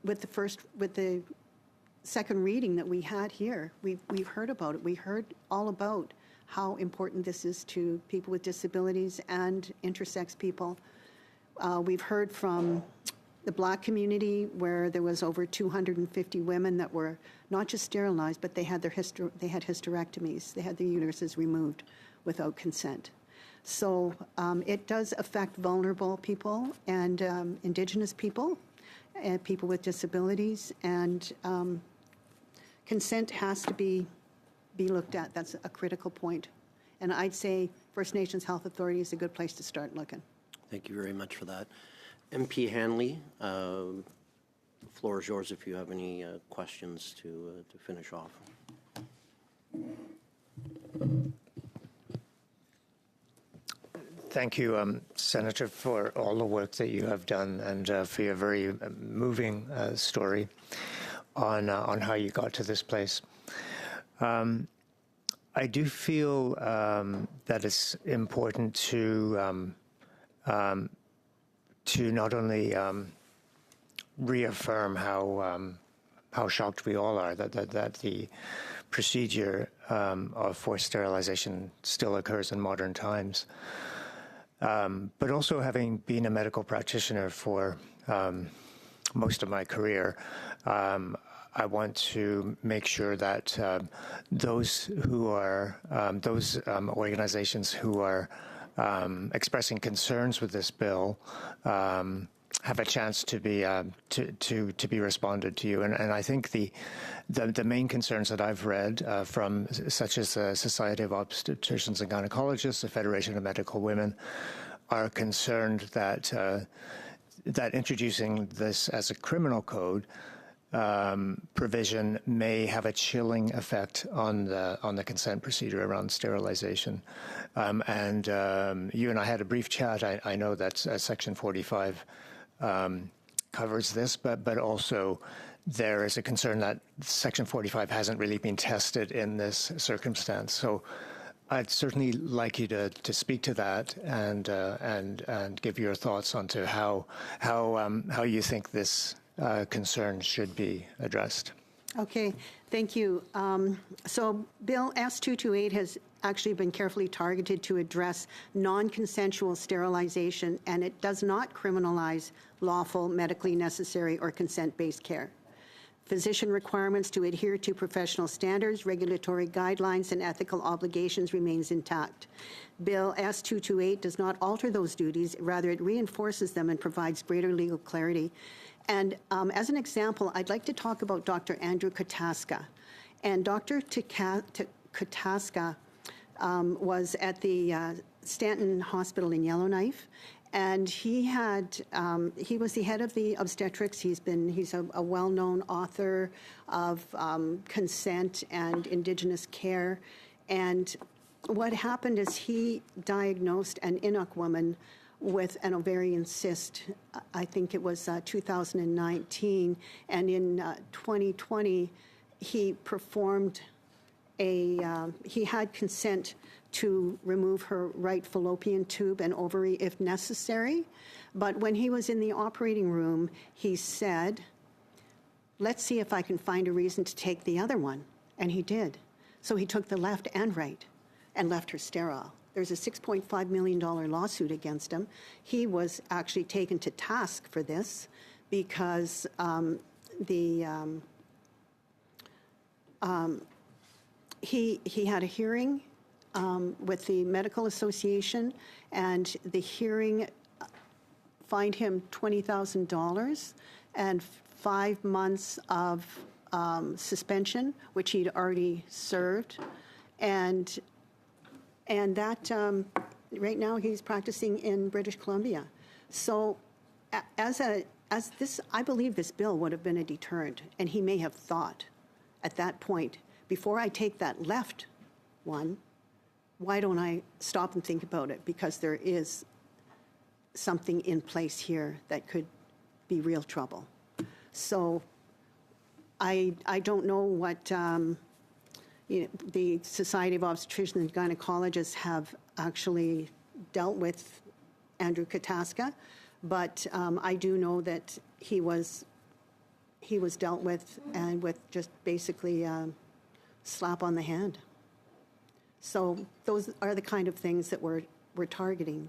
with the second reading that we had here, we've heard about it. We heard all about how important this is to people with disabilities and intersex people. We've heard from the Black community where there was over 250 women that were not just sterilized, but they had hysterectomies. They had their uteruses removed without consent. So it does affect vulnerable people and Indigenous people and people with disabilities, and consent has to be looked at. That's a critical point. And I'd say First Nations Health Authority is a good place to start looking. Thank you very much for that. MP Hanley, the floor is yours if you have any questions to finish off. Thank you, Senator, for all the work that you have done and for your very moving story on how you got to this place. I do feel that it's important to not only reaffirm how shocked we all are that the procedure of forced sterilization still occurs in modern times, But also having been a medical practitioner for most of my career, I want to make sure that those organizations who are expressing concerns with this bill have a chance to be responded to. And I think the main concerns that I've read from such as the Society of Obstetricians and Gynecologists, the Federation of Medical Women, are concerned that that introducing this as a criminal code provision may have a chilling effect on the consent procedure around sterilization. And you and I had a brief chat. I know that Section 45 covers this, but also there is a concern that Section 45 hasn't really been tested in this circumstance. So I'd certainly like you to speak to that and give your thoughts onto how you think this concern should be addressed. Okay, thank you. So Bill S-228 has actually been carefully targeted to address non-consensual sterilization, and it does not criminalize lawful, medically necessary, or consent-based care. Physician requirements to adhere to professional standards, regulatory guidelines, and ethical obligations remains intact. Bill S-228 does not alter those duties, rather it reinforces them and provides greater legal clarity. And as an example, I'd like to talk about Dr. Andrew Kataska. And Dr. Kataska was at the Stanton Hospital in Yellowknife, and he was the head of the obstetrics. He's a well-known author of consent and Indigenous care. And what happened is he diagnosed an Inuk woman with an ovarian cyst. I think it was 2019, and in 2020, he performed he had consent to remove her right fallopian tube and ovary if necessary. But when he was in the operating room, he said, let's see if I can find a reason to take the other one. And he did. So he took the left and right and left her sterile. There's a $6.5 million lawsuit against him. He was actually taken to task for this because he had a hearing with the Medical Association, and the hearing fined him $20,000 and 5 months of suspension, which he'd already served, and that right now he's practicing in British Columbia. So I believe this bill would have been a deterrent, and he may have thought at that point, before I take that left one, why don't I stop and think about it? Because there is something in place here that could be real trouble. So I don't know what the Society of Obstetricians and Gynecologists have actually dealt with Andrew Kataska, but I do know that he was dealt with, and with just basically slap on the hand. So those are the kind of things that we're targeting.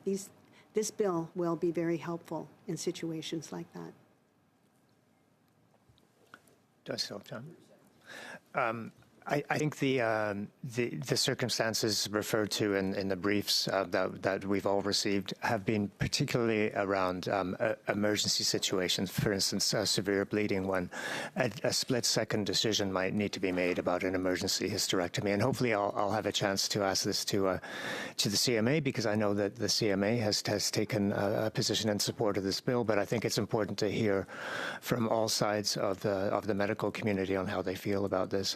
This bill will be very helpful in situations like that. Does help, John. I think the circumstances referred to in the briefs that we've all received have been particularly around emergency situations. For instance, a severe bleeding one. A split-second decision might need to be made about an emergency hysterectomy, and hopefully I'll have a chance to ask this to the CMA, because I know that the CMA has taken a position in support of this bill. But I think it's important to hear from all sides of the medical community on how they feel about this.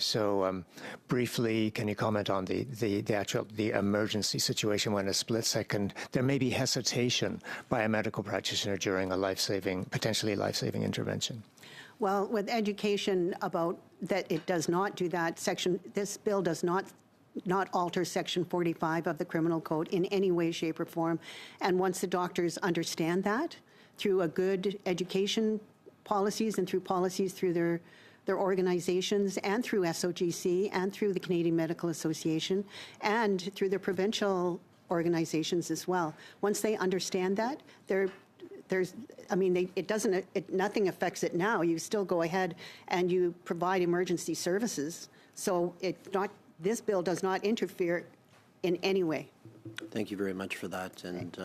So briefly, can you comment on the emergency situation when a split second, there may be hesitation by a medical practitioner during a potentially life-saving intervention? Well, with education about that, it does not do that. This bill does not alter Section 45 of the Criminal Code in any way, shape, or form. And once the doctors understand that through a good education policies and through policies through their organizations and through SOGC and through the Canadian Medical Association and through the provincial organizations as well. Once they understand that, nothing affects it now. You still go ahead and you provide emergency services. So this bill does not interfere in any way. Thank you very much for that. And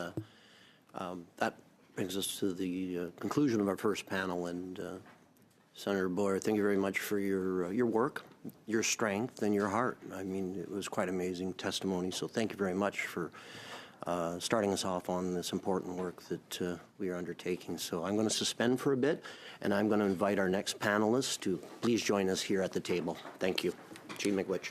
that brings us to the conclusion of our first panel. And Senator Boyer, thank you very much for your work, your strength, and your heart. I mean, it was quite amazing testimony. So thank you very much for starting us off on this important work that we are undertaking. So I'm going to suspend for a bit, and I'm going to invite our next panelists to please join us here at the table. Thank you. Jean McWitch.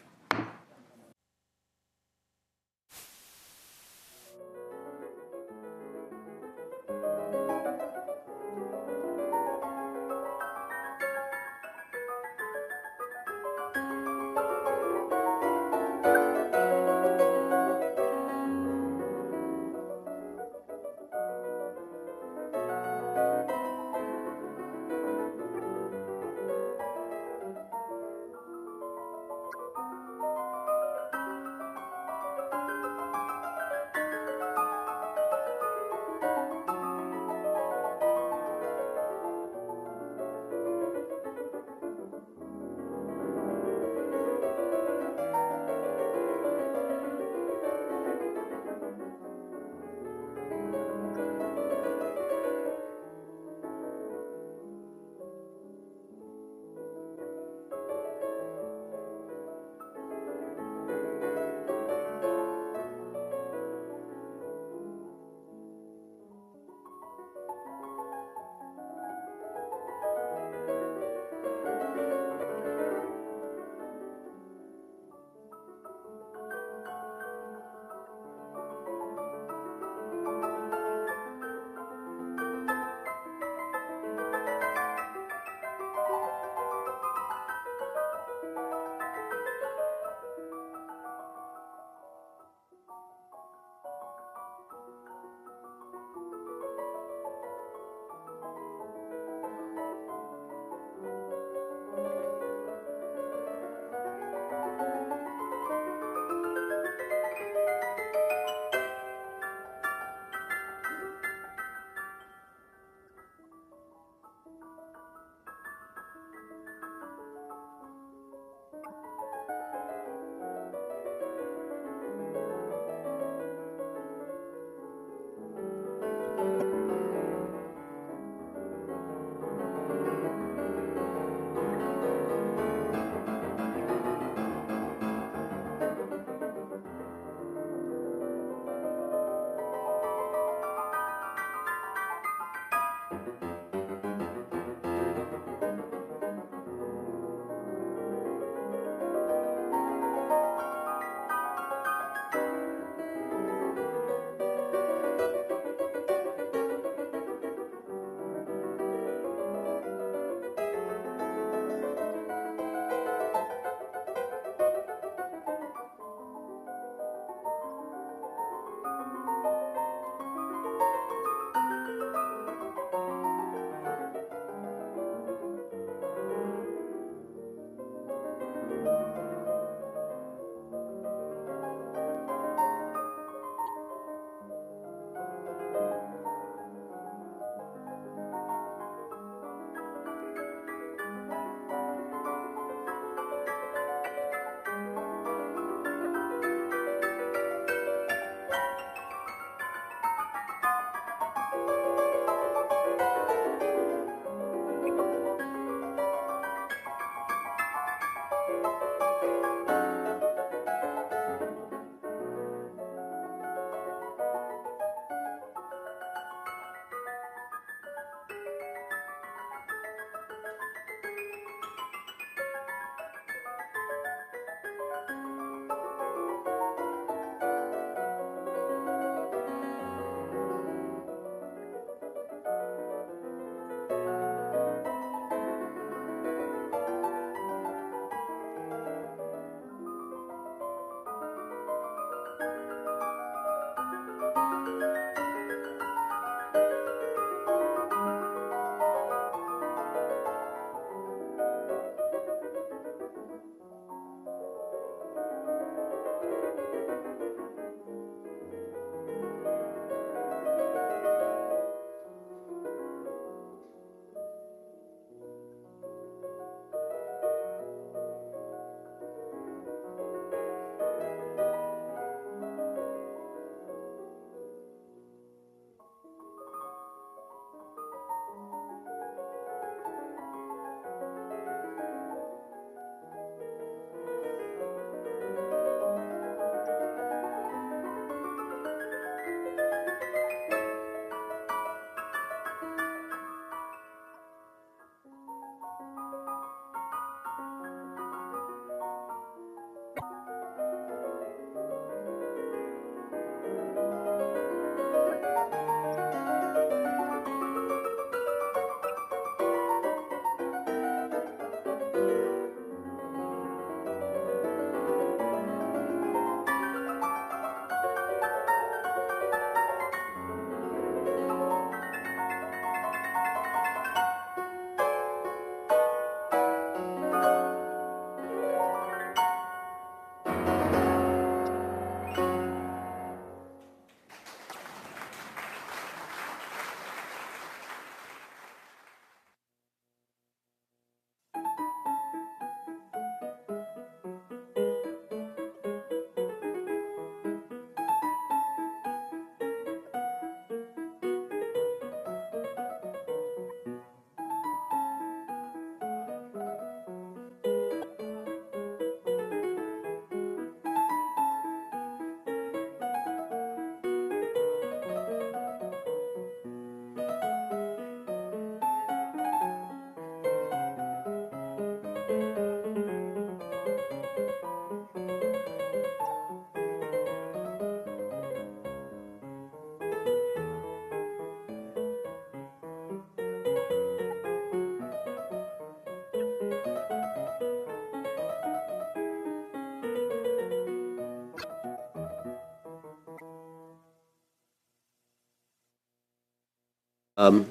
We're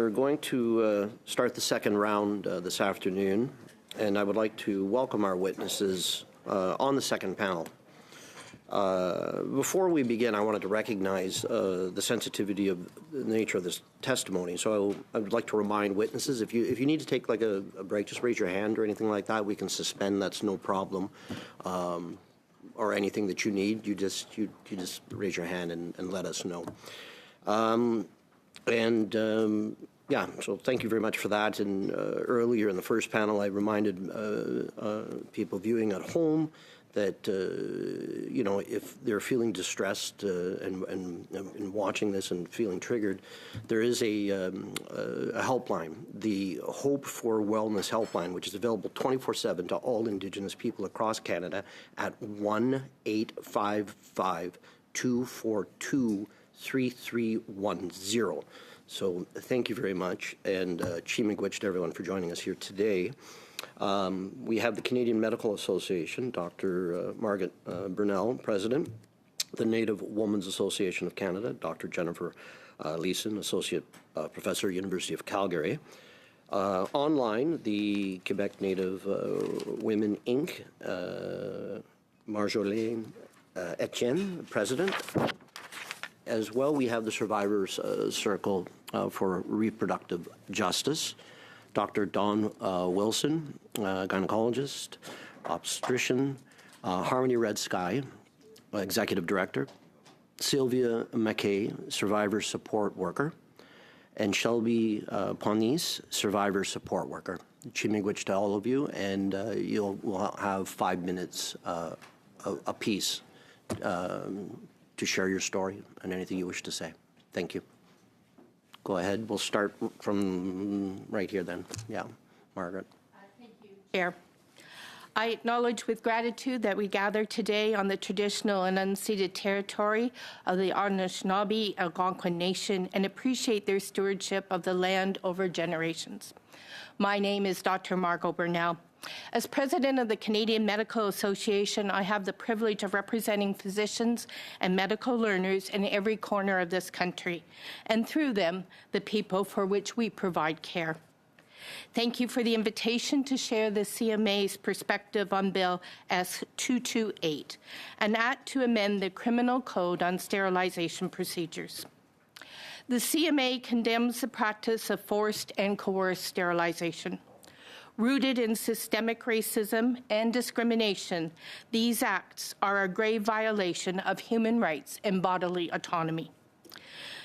going to start the second round this afternoon, and I would like to welcome our witnesses on the second panel. Before we begin, I wanted to recognize the sensitivity of the nature of this testimony. So I would like to remind witnesses, if you need to take like a break, just raise your hand or anything like that. We can suspend. That's no problem. Or anything that you need, you just raise your hand and let us know. Yeah, so thank you very much for that. And earlier in the first panel, I reminded people viewing at home that, you know, if they're feeling distressed and watching this and feeling triggered, there is a helpline, the Hope for Wellness helpline, which is available 24/7 to all Indigenous people across Canada at 1-855-242-3310. So thank you very much, and Chi-miigwech to everyone for joining us here today. We have the Canadian Medical Association, Dr. Margaret Burnell, President, the Native Women's Association of Canada, Dr. Jennifer Leeson, Associate Professor, University of Calgary. Online, the Quebec Native Women, Inc., Marjolaine Etienne, President. As well, we have the Survivors Circle for Reproductive Justice, Dr. Dawn Wilson, gynecologist, obstetrician, Harmony Red Sky, Executive Director, Sylvia McKay, Survivor Support Worker, and Shelby Ponise, Survivor Support Worker. Chi-miigwech to all of you, and we'll have 5 minutes apiece to share your story and anything you wish to say. Thank you. Go ahead. We'll start from right here then. Yeah, Margaret. Thank you, Chair. I acknowledge with gratitude that we gather today on the traditional and unceded territory of the Anishinaabe Algonquin Nation and appreciate their stewardship of the land over generations. My name is Dr. Margot Burnell. As president of the Canadian Medical Association, I have the privilege of representing physicians and medical learners in every corner of this country, and through them, the people for which we provide care. Thank you for the invitation to share the CMA's perspective on Bill S-228, an act to amend the Criminal Code on sterilization procedures. The CMA condemns the practice of forced and coerced sterilization. Rooted in systemic racism and discrimination, these acts are a grave violation of human rights and bodily autonomy.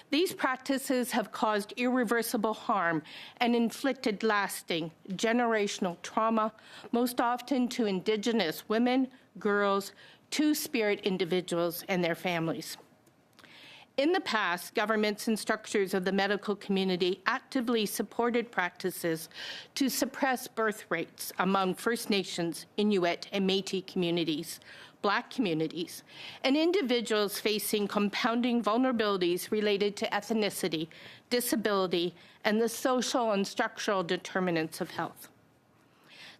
These practices have caused irreversible harm and inflicted lasting, generational trauma, most often to Indigenous women, girls, Two-Spirit individuals, and their families. In the past, governments and structures of the medical community actively supported practices to suppress birth rates among First Nations, Inuit, and Métis communities, Black communities, and individuals facing compounding vulnerabilities related to ethnicity, disability, and the social and structural determinants of health.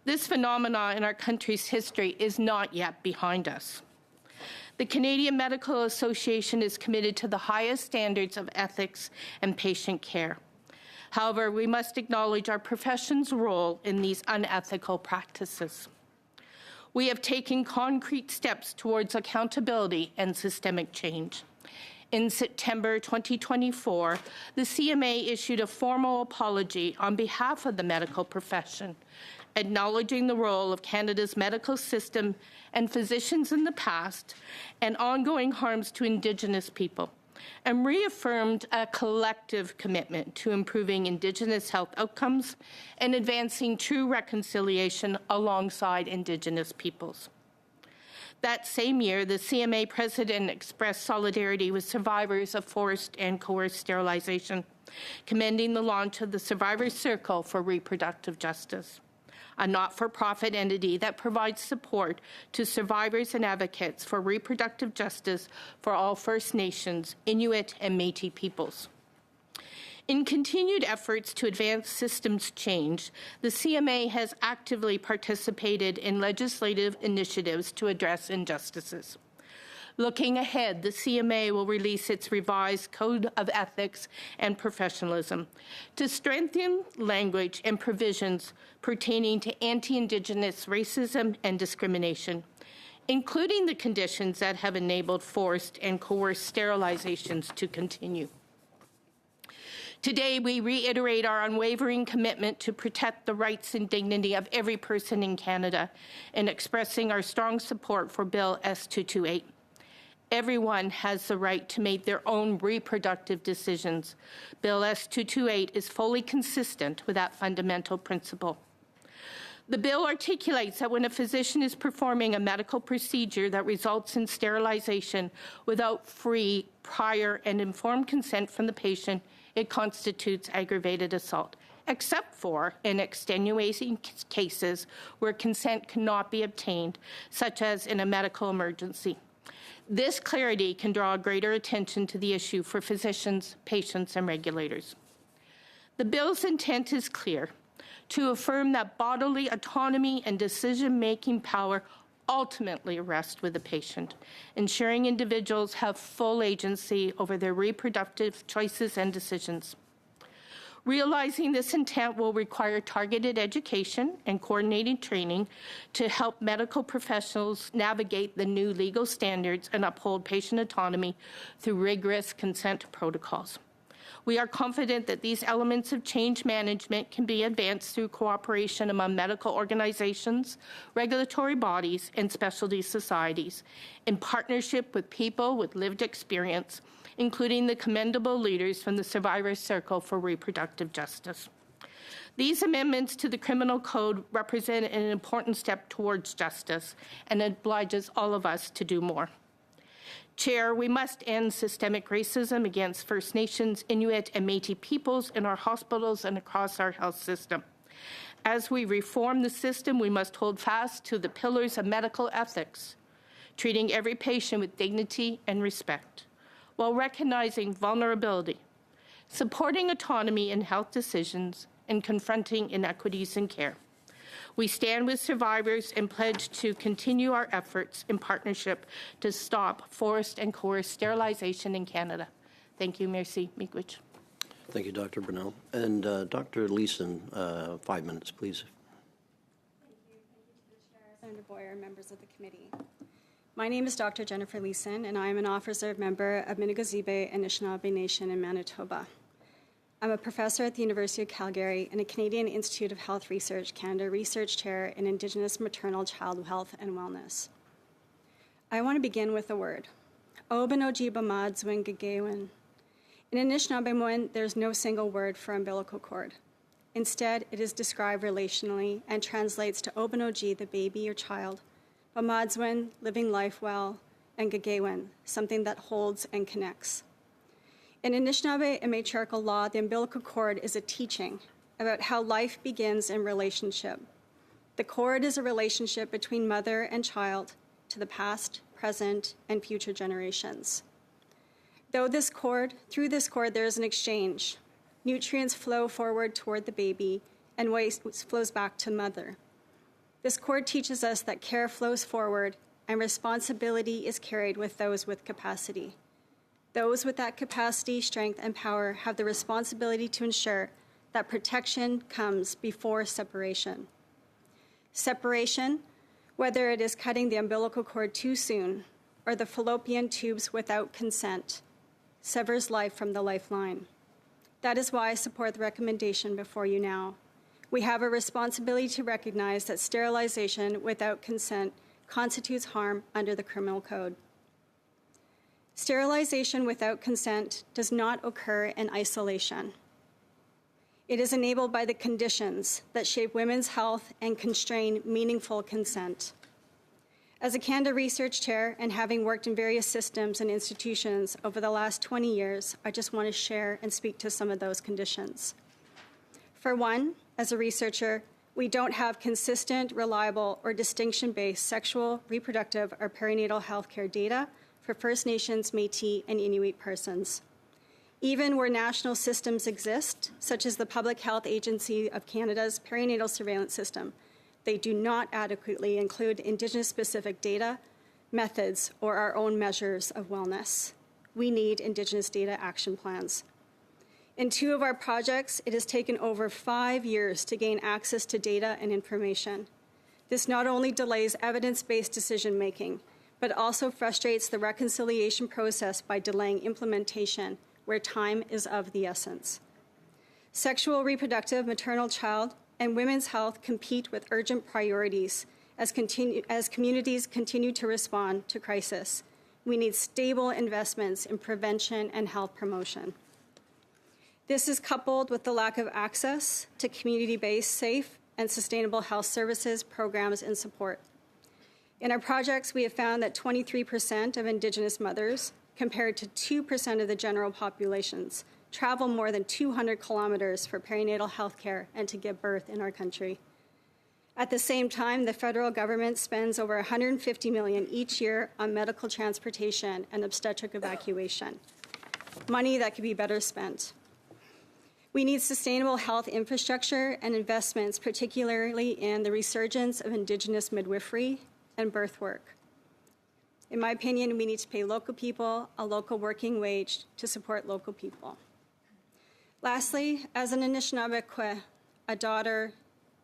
This phenomenon in our country's history is not yet behind us. The Canadian Medical Association is committed to the highest standards of ethics and patient care. However, we must acknowledge our profession's role in these unethical practices. We have taken concrete steps towards accountability and systemic change. In September 2024, the CMA issued a formal apology on behalf of the medical profession, acknowledging the role of Canada's medical system and physicians in the past and ongoing harms to Indigenous people, and reaffirmed a collective commitment to improving Indigenous health outcomes and advancing true reconciliation alongside Indigenous peoples. That same year, the CMA president expressed solidarity with survivors of forced and coerced sterilization, commending the launch of the Survivors Circle for Reproductive Justice, a not-for-profit entity that provides support to survivors and advocates for reproductive justice for all First Nations, Inuit, and Métis peoples. In continued efforts to advance systems change, the CMA has actively participated in legislative initiatives to address injustices. Looking ahead, the CMA will release its revised Code of Ethics and Professionalism to strengthen language and provisions pertaining to anti-Indigenous racism and discrimination, including the conditions that have enabled forced and coerced sterilizations to continue. Today, we reiterate our unwavering commitment to protect the rights and dignity of every person in Canada in expressing our strong support for Bill S-228. Everyone has the right to make their own reproductive decisions. Bill S-228 is fully consistent with that fundamental principle. The bill articulates that when a physician is performing a medical procedure that results in sterilization without free, prior, and informed consent from the patient, it constitutes aggravated assault, except for in extenuating cases where consent cannot be obtained, such as in a medical emergency. This clarity can draw greater attention to the issue for physicians, patients, and regulators. The bill's intent is clear: to affirm that bodily autonomy and decision-making power ultimately rest with the patient, ensuring individuals have full agency over their reproductive choices and decisions. Realizing this intent will require targeted education and coordinated training to help medical professionals navigate the new legal standards and uphold patient autonomy through rigorous consent protocols. We are confident that these elements of change management can be advanced through cooperation among medical organizations, regulatory bodies, and specialty societies, in partnership with people with lived experience, including the commendable leaders from the Survivors Circle for Reproductive Justice. These amendments to the Criminal Code represent an important step towards justice and obliges all of us to do more. Chair, we must end systemic racism against First Nations, Inuit, and Métis peoples in our hospitals and across our health system. As we reform the system, we must hold fast to the pillars of medical ethics, treating every patient with dignity and respect, while recognizing vulnerability, supporting autonomy in health decisions, and confronting inequities in care. We stand with survivors and pledge to continue our efforts in partnership to stop forced and coerced sterilization in Canada. Thank you. Merci. Miigwech. Thank you, Dr. Brunel. And Dr. Leeson, 5 minutes, please. Thank you to the Chair, Senator Boyer, members of the committee. My name is Dr. Jennifer Leeson, and I am an officer member of Minigazebe Anishinaabe Nation in Manitoba. I'm a professor at the University of Calgary and a Canadian Institute of Health Research Canada Research Chair in Indigenous Maternal Child Health and Wellness. I want to begin with a word. Obanojiba In Anishinaabe, there's no single word for umbilical cord. Instead, it is described relationally and translates to Obanoji, the baby or child, Bamadzwin, living life well, and Gagewin, something that holds and connects. In Anishinaabe and matriarchal law, the umbilical cord is a teaching about how life begins in relationship. The cord is a relationship between mother and child to the past, present, and future generations. Through this cord, there is an exchange. Nutrients flow forward toward the baby, and waste flows back to mother. This cord teaches us that care flows forward, and responsibility is carried with those with capacity. Those with that capacity, strength, and power have the responsibility to ensure that protection comes before separation. Separation, whether it is cutting the umbilical cord too soon or the fallopian tubes without consent, severs life from the lifeline. That is why I support the recommendation before you now. We have a responsibility to recognize that sterilization without consent constitutes harm under the Criminal Code. Sterilization without consent does not occur in isolation. It is enabled by the conditions that shape women's health and constrain meaningful consent. As a Canada Research Chair and having worked in various systems and institutions over the last 20 years, I just want to share and speak to some of those conditions. For one, as a researcher, we don't have consistent, reliable, or distinction-based sexual, reproductive, or perinatal health care data for First Nations, Métis, and Inuit persons. Even where national systems exist, such as the Public Health Agency of Canada's perinatal surveillance system, they do not adequately include Indigenous-specific data, methods, or our own measures of wellness. We need Indigenous data action plans. In 2 of our projects, it has taken over 5 years to gain access to data and information. This not only delays evidence-based decision-making, but also frustrates the reconciliation process by delaying implementation, where time is of the essence. Sexual, reproductive, maternal, child, and women's health compete with urgent priorities as communities continue to respond to crisis. We need stable investments in prevention and health promotion. This is coupled with the lack of access to community-based, safe, and sustainable health services, programs, and support. In our projects, we have found that 23% of Indigenous mothers, compared to 2% of the general populations, travel more than 200 kilometers for perinatal health care and to give birth in our country. At the same time, the federal government spends over $150 million each year on medical transportation and obstetric evacuation, money that could be better spent. We need sustainable health infrastructure and investments, particularly in the resurgence of Indigenous midwifery and birth work. In my opinion, we need to pay local people a local working wage to support local people. Lastly, as an Anishinaabeg, a daughter,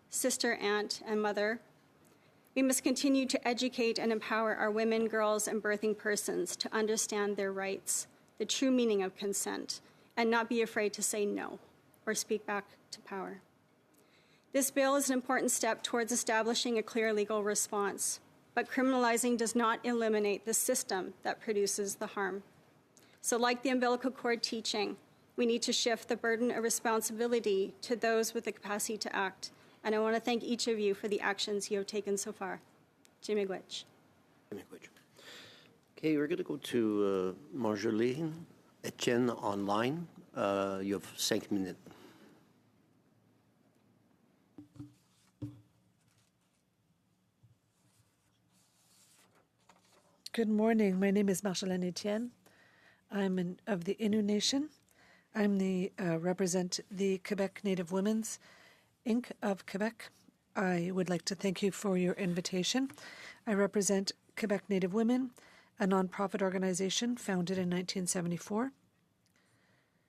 sister, aunt, and mother, we must continue to educate and empower our women, girls, and birthing persons to understand their rights, the true meaning of consent, and not be afraid to say no or speak back to power. This bill is an important step towards establishing a clear legal response, but criminalizing does not eliminate the system that produces the harm. So like the umbilical cord teaching, we need to shift the burden of responsibility to those with the capacity to act. And I want to thank each of you for the actions you have taken so far. Jimigwich. Okay, we're going to go to Marjolaine Etienne online. You have 5 minutes. Good morning. My name is Marjolaine Etienne. I'm of the Innu Nation. I'm represent the Quebec Native Women's Inc. of Quebec. I would like to thank you for your invitation. I represent Quebec Native Women, a nonprofit organization founded in 1974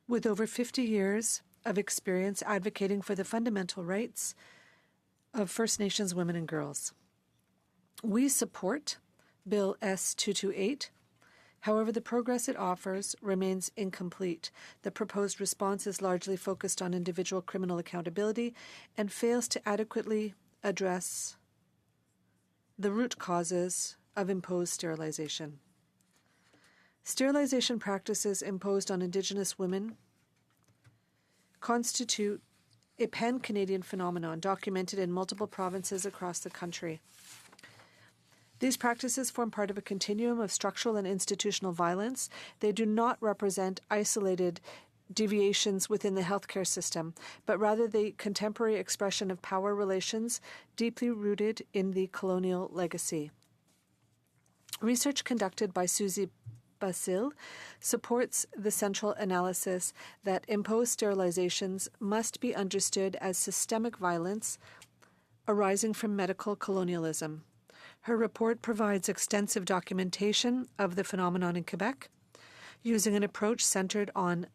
with over 50 years of experience advocating for the fundamental rights of First Nations women and girls. We support Bill S-228. However, the progress it offers remains incomplete. The proposed response is largely focused on individual criminal accountability and fails to adequately address the root causes of imposed sterilization. Sterilization practices imposed on Indigenous women constitute a pan-Canadian phenomenon documented in multiple provinces across the country. These practices form part of a continuum of structural and institutional violence. They do not represent isolated deviations within the healthcare system, but rather the contemporary expression of power relations deeply rooted in the colonial legacy. Research conducted by Susie Basile supports the central analysis that imposed sterilizations must be understood as systemic violence arising from medical colonialism. Her report provides extensive documentation of the phenomenon in Quebec, using an approach centered on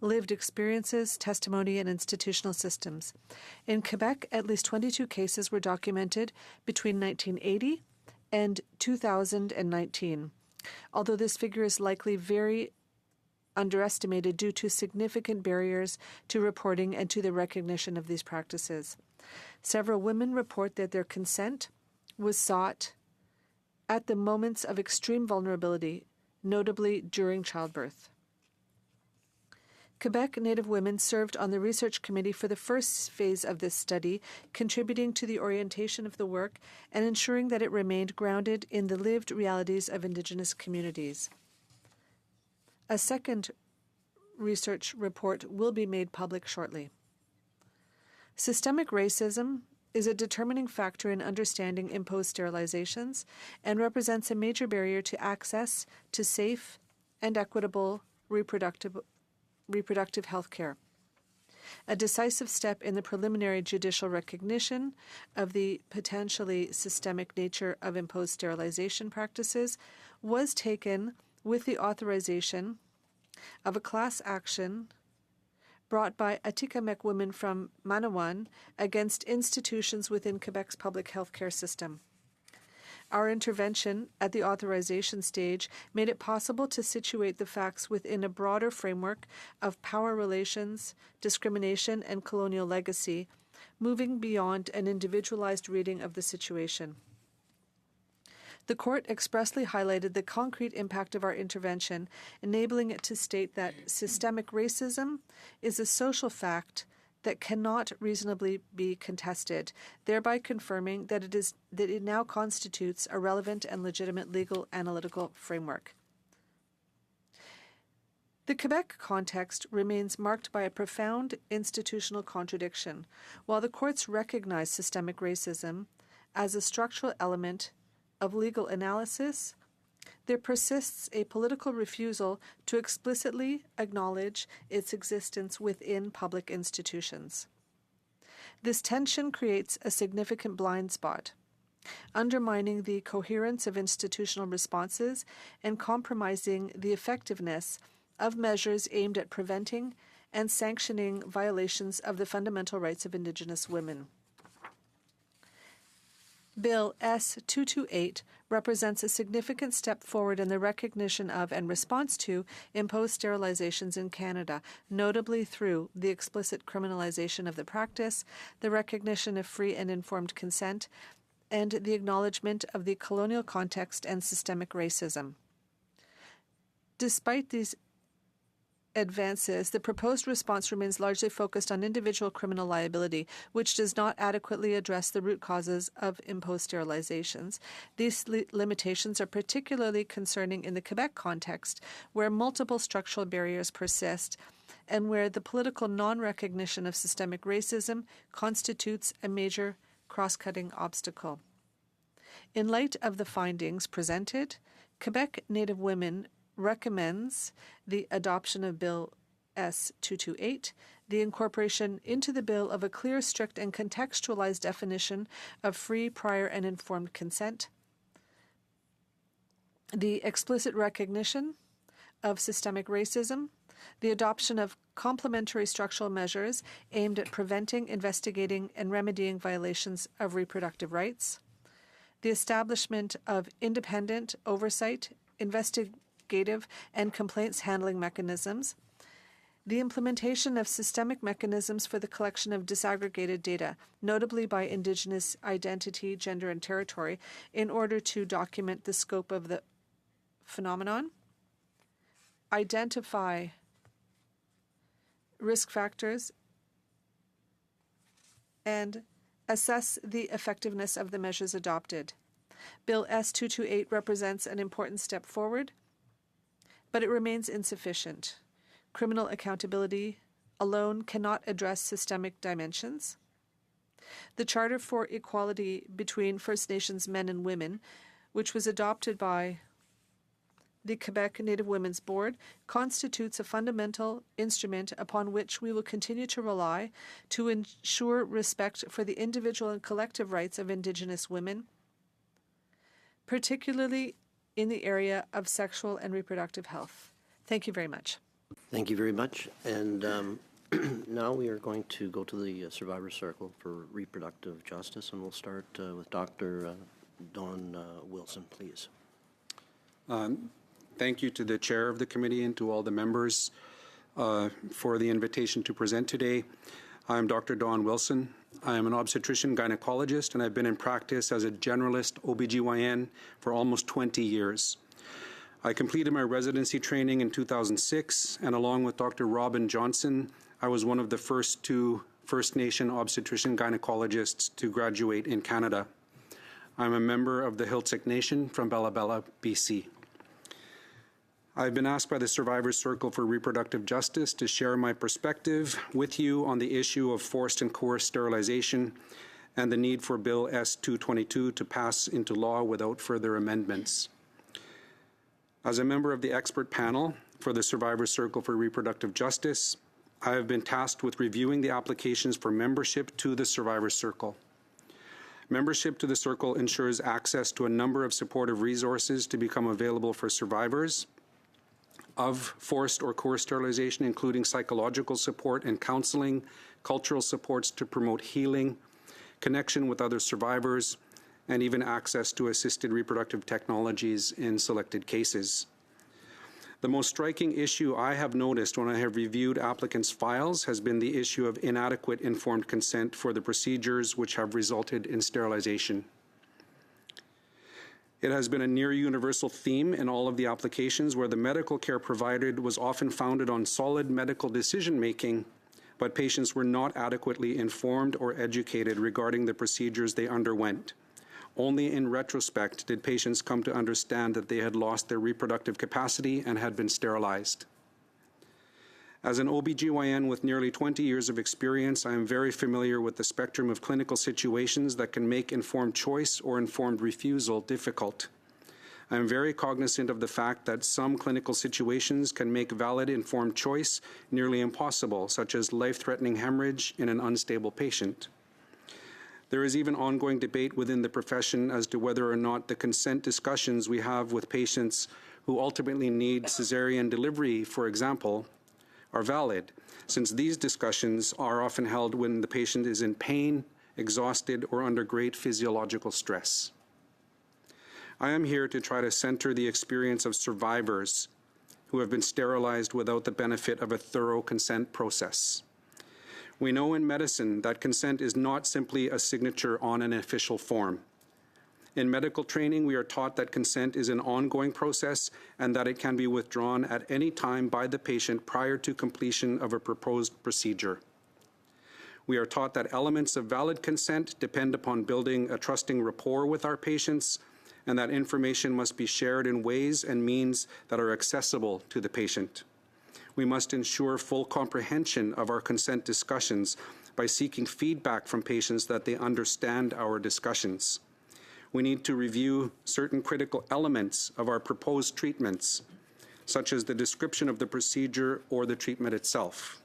lived experiences, testimony, and institutional systems. In Quebec, at least 22 cases were documented between 1980 and 2019, although this figure is likely very underestimated due to significant barriers to reporting and to the recognition of these practices. Several women report that their consent was sought at the moments of extreme vulnerability, notably during childbirth. Quebec Native Women served on the research committee for the first phase of this study, contributing to the orientation of the work and ensuring that it remained grounded in the lived realities of Indigenous communities. A second research report will be made public shortly. Systemic racism is a determining factor in understanding imposed sterilizations and represents a major barrier to access to safe and equitable reproductive health care. a decisive step in the preliminary judicial recognition of the potentially systemic nature of imposed sterilization practices was taken with the authorization of a class action brought by Atikamekw women from Manawan against institutions within Quebec's public health care system. Our intervention at the authorization stage made it possible to situate the facts within a broader framework of power relations, discrimination, and colonial legacy, moving beyond an individualized reading of the situation. The court expressly highlighted the concrete impact of our intervention, enabling it to state that systemic racism is a social fact that cannot reasonably be contested, thereby confirming that it now constitutes a relevant and legitimate legal analytical framework. The Quebec context remains marked by a profound institutional contradiction. While the courts recognize systemic racism as a structural element of legal analysis, there persists a political refusal to explicitly acknowledge its existence within public institutions. This tension creates a significant blind spot, undermining the coherence of institutional responses and compromising the effectiveness of measures aimed at preventing and sanctioning violations of the fundamental rights of Indigenous women. Bill S-228 represents a significant step forward in the recognition of and response to imposed sterilizations in Canada, notably through the explicit criminalization of the practice, the recognition of free and informed consent, and the acknowledgement of the colonial context and systemic racism. Despite these advances, the proposed response remains largely focused on individual criminal liability, which does not adequately address the root causes of imposed sterilizations. These limitations are particularly concerning in the Quebec context, where multiple structural barriers persist and where the political non-recognition of systemic racism constitutes a major cross-cutting obstacle. In light of the findings presented, Quebec Native Women recommends the adoption of Bill S-228, the incorporation into the bill of a clear, strict, and contextualized definition of free, prior, and informed consent, the explicit recognition of systemic racism, the adoption of complementary structural measures aimed at preventing, investigating, and remedying violations of reproductive rights, the establishment of independent oversight, investigative and complaints handling mechanisms, the implementation of systemic mechanisms for the collection of disaggregated data, notably by Indigenous identity, gender, and territory, in order to document the scope of the phenomenon, identify risk factors, and assess the effectiveness of the measures adopted. Bill S-228 represents an important step forward, but it remains insufficient. Criminal accountability alone cannot address systemic dimensions. The Charter for Equality between First Nations men and women, which was adopted by the Quebec Native Women's Board, constitutes a fundamental instrument upon which we will continue to rely to ensure respect for the individual and collective rights of Indigenous women, particularly in the area of sexual and reproductive health. Thank you very much. Thank you very much. And now we are going to go to the Survivor Circle for Reproductive Justice, and we'll start with Dr. Dawn Wilson, please. Thank you to the chair of the committee and to all the members for the invitation to present today. I'm Dr. Dawn Wilson. I am an obstetrician gynecologist, and I've been in practice as a generalist OBGYN for almost 20 years. I completed my residency training in 2006, and along with Dr. Robin Johnson, I was one of the first two First Nation obstetrician gynecologists to graduate in Canada. I'm a member of the Heiltsuk Nation from Bella Bella, BC. I've been asked by the Survivors Circle for Reproductive Justice to share my perspective with you on the issue of forced and coerced sterilization and the need for Bill S-222 to pass into law without further amendments. As a member of the expert panel for the Survivors Circle for Reproductive Justice, I have been tasked with reviewing the applications for membership to the Survivor Circle. Membership to the Circle ensures access to a number of supportive resources to become available for survivors of forced or coerced sterilization, including psychological support and counseling, cultural supports to promote healing, connection with other survivors, and even access to assisted reproductive technologies in selected cases. The most striking issue I have noticed when I have reviewed applicants' files has been the issue of inadequate informed consent for the procedures which have resulted in sterilization. It has been a near universal theme in all of the applications where the medical care provided was often founded on solid medical decision-making, but patients were not adequately informed or educated regarding the procedures they underwent. Only in retrospect did patients come to understand that they had lost their reproductive capacity and had been sterilized. As an OBGYN with nearly 20 years of experience, I am very familiar with the spectrum of clinical situations that can make informed choice or informed refusal difficult. I am very cognizant of the fact that some clinical situations can make valid informed choice nearly impossible, such as life-threatening hemorrhage in an unstable patient. There is even ongoing debate within the profession as to whether or not the consent discussions we have with patients who ultimately need cesarean delivery, for example, are valid, since these discussions are often held when the patient is in pain, exhausted, or under great physiological stress. I am here to try to center the experience of survivors who have been sterilized without the benefit of a thorough consent process. We know in medicine that consent is not simply a signature on an official form. In medical training, we are taught that consent is an ongoing process and that it can be withdrawn at any time by the patient prior to completion of a proposed procedure. We are taught that elements of valid consent depend upon building a trusting rapport with our patients, and that information must be shared in ways and means that are accessible to the patient. We must ensure full comprehension of our consent discussions by seeking feedback from patients that they understand our discussions. We need to review certain critical elements of our proposed treatments, such as the description of the procedure or the treatment itself,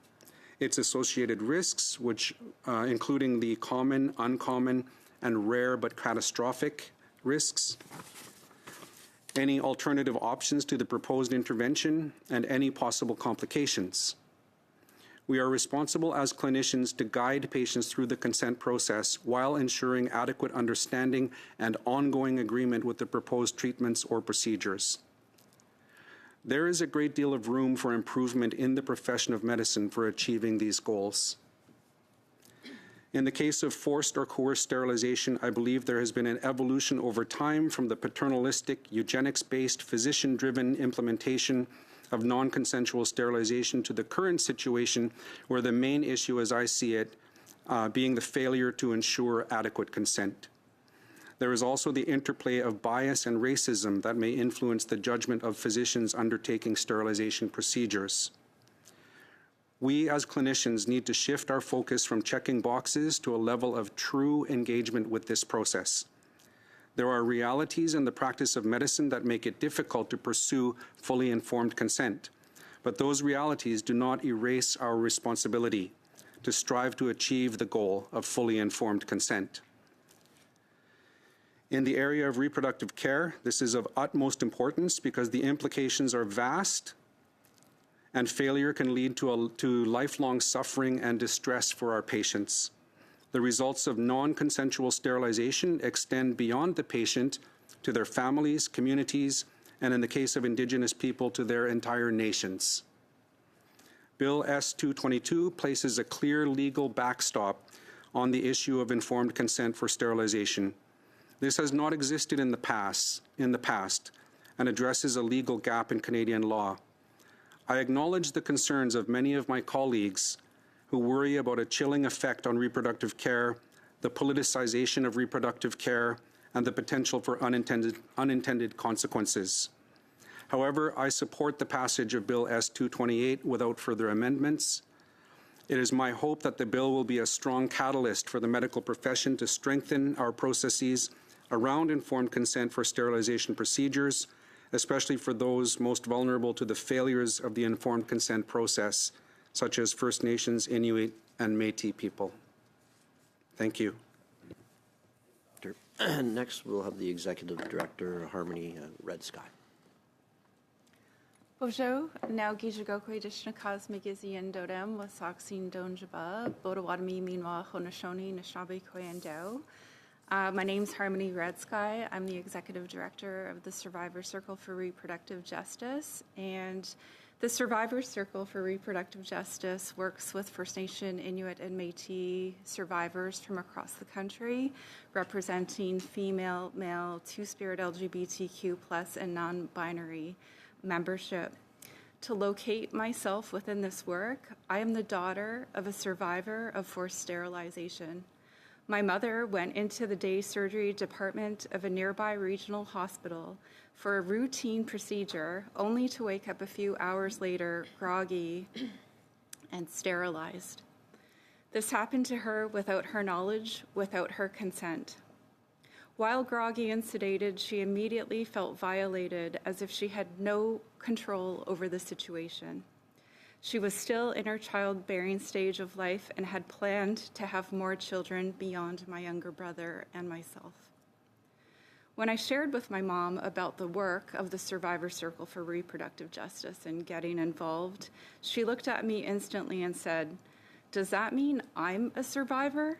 its associated risks, which including the common, uncommon, and rare but catastrophic risks, any alternative options to the proposed intervention, and any possible complications. We are responsible as clinicians to guide patients through the consent process while ensuring adequate understanding and ongoing agreement with the proposed treatments or procedures. There is a great deal of room for improvement in the profession of medicine for achieving these goals. In the case of forced or coerced sterilization, I believe there has been an evolution over time from the paternalistic, eugenics-based, physician-driven implementation of non-consensual sterilization to the current situation where the main issue, as I see it, being the failure to ensure adequate consent. There is also the interplay of bias and racism that may influence the judgment of physicians undertaking sterilization procedures. We as clinicians need to shift our focus from checking boxes to a level of true engagement with this process. There are realities in the practice of medicine that make it difficult to pursue fully informed consent, but those realities do not erase our responsibility to strive to achieve the goal of fully informed consent. In the area of reproductive care, this is of utmost importance because the implications are vast and failure can lead to lifelong suffering and distress for our patients. The results of non-consensual sterilization extend beyond the patient to their families, communities, and in the case of Indigenous people, to their entire nations. Bill S-222 places a clear legal backstop on the issue of informed consent for sterilization. This has not existed in the past and addresses a legal gap in Canadian law. I acknowledge the concerns of many of my colleagues who worry about a chilling effect on reproductive care, the politicization of reproductive care, and the potential for unintended consequences. However, I support the passage of Bill S-228 without further amendments. It is my hope that the bill will be a strong catalyst for the medical profession to strengthen our processes around informed consent for sterilization procedures, especially for those most vulnerable to the failures of the informed consent process, such as First Nations, Inuit, and Métis people. Thank you. Next, we'll have the Executive Director, Harmony Red Sky. Bonjour, now Gijagokwe Dishnakaz Migizian Dodem was Soxine Donjaba, Bodawadami Minwa Honashoni Nishabi Koyandao. My name's Harmony Red Sky. I'm the Executive Director of the Survivor Circle for Reproductive Justice. And the Survivor Circle for Reproductive Justice works with First Nation, Inuit, and Métis survivors from across the country, representing female, male, two-spirit LGBTQ+, and non-binary membership. To locate myself within this work, I am the daughter of a survivor of forced sterilization. My mother went into the day surgery department of a nearby regional hospital for a routine procedure, only to wake up a few hours later, groggy and sterilized. This happened to her without her knowledge, without her consent. While groggy and sedated, she immediately felt violated, as if she had no control over the situation. She was still in her childbearing stage of life and had planned to have more children beyond my younger brother and myself. When I shared with my mom about the work of the Survivor Circle for Reproductive Justice and getting involved, she looked at me instantly and said, "Does that mean I'm a survivor?"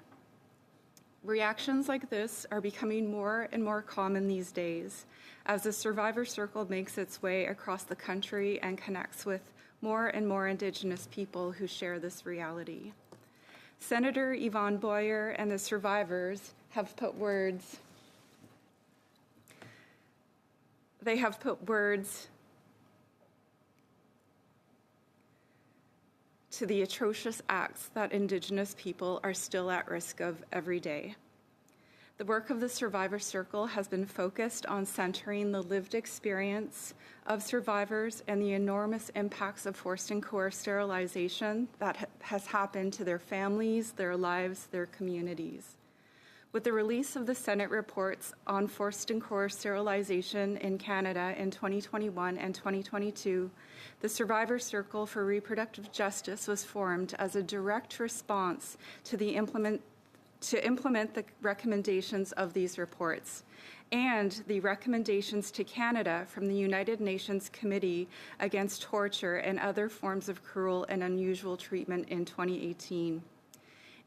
Reactions like this are becoming more and more common these days as the Survivor Circle makes its way across the country and connects with more and more Indigenous people who share this reality. Senator Yvonne Boyer and the survivors have put words to the atrocious acts that Indigenous people are still at risk of every day. The work of the Survivor Circle has been focused on centering the lived experience of survivors and the enormous impacts of forced and coerced sterilization that has happened to their families, their lives, their communities. With the release of the Senate reports on forced and coerced sterilization in Canada in 2021 and 2022, the Survivor Circle for Reproductive Justice was formed as a direct response to implement the recommendations of these reports and the recommendations to Canada from the United Nations Committee Against Torture and Other Forms of Cruel and Unusual Treatment in 2018.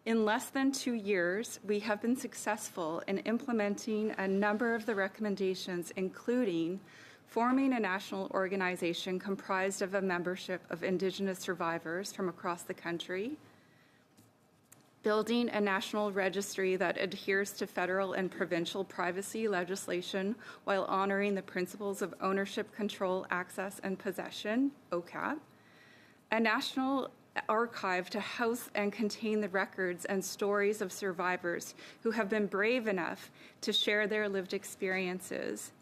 In less than 2 years, we have been successful in implementing a number of the recommendations, including forming a national organization comprised of a membership of Indigenous survivors from across the country, building a national registry that adheres to federal and provincial privacy legislation while honoring the principles of ownership, control, access, and possession, OCAP, a national archive to house and contain the records and stories of survivors who have been brave enough to share their lived experiences,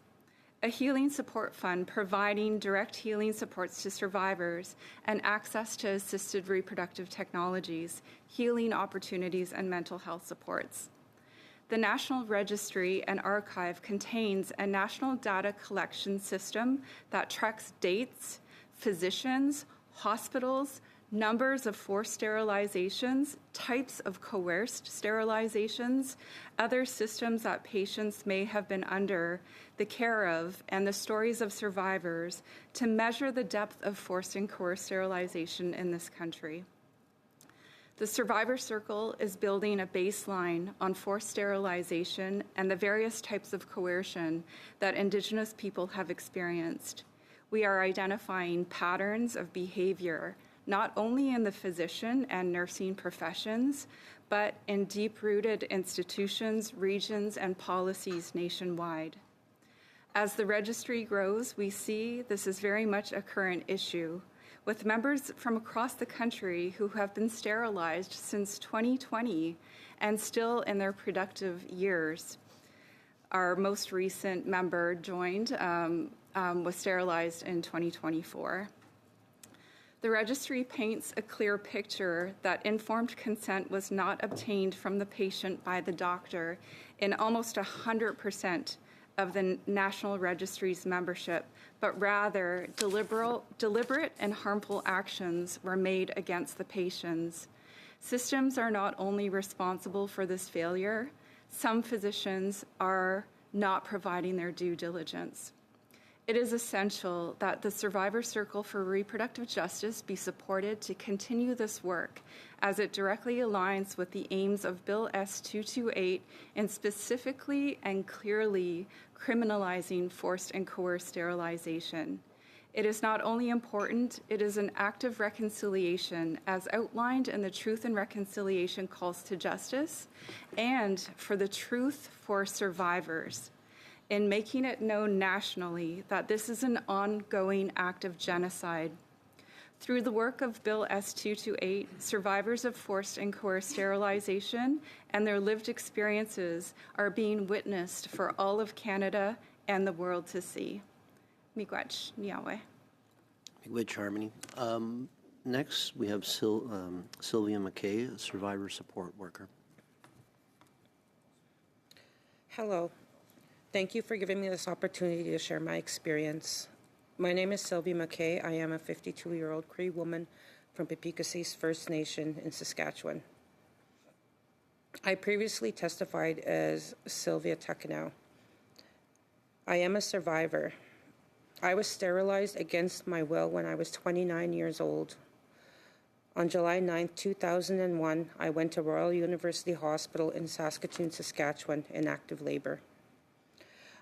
a healing support fund providing direct healing supports to survivors and access to assisted reproductive technologies, healing opportunities, and mental health supports. The National Registry and Archive contains a national data collection system that tracks dates, physicians, hospitals, numbers of forced sterilizations, types of coerced sterilizations, other systems that patients may have been under the care of, and the stories of survivors to measure the depth of forced and coerced sterilization in this country. The Survivor Circle is building a baseline on forced sterilization and the various types of coercion that Indigenous people have experienced. We are identifying patterns of behavior not only in the physician and nursing professions, but in deep-rooted institutions, regions, and policies nationwide. As the registry grows, we see this is very much a current issue, with members from across the country who have been sterilized since 2020 and still in their productive years. Our most recent member joined, was sterilized in 2024. The registry paints a clear picture that informed consent was not obtained from the patient by the doctor in almost 100% of the National Registry's membership, but rather deliberate and harmful actions were made against the patients. Systems are not only responsible for this failure, some physicians are not providing their due diligence. It is essential that the Survivor Circle for Reproductive Justice be supported to continue this work, as it directly aligns with the aims of Bill S-228 in specifically and clearly criminalizing forced and coerced sterilization. It is not only important, it is an act of reconciliation as outlined in the Truth and Reconciliation Calls to Justice, and for the truth for survivors, in making it known nationally that this is an ongoing act of genocide. Through the work of Bill S-228, survivors of forced and coerced sterilization and their lived experiences are being witnessed for all of Canada and the world to see. Miigwech Niawe. Miigwech Harmony. Next, we have Sylvia McKay, a survivor support worker. Hello. Thank you for giving me this opportunity to share my experience. My name is Sylvia McKay. I am a 52-year-old Cree woman from Pipikasis First Nation in Saskatchewan. I previously testified as Sylvia Takanow. I am a survivor. I was sterilized against my will when I was 29 years old. On July 9, 2001, I went to Royal University Hospital in Saskatoon, Saskatchewan in active labor.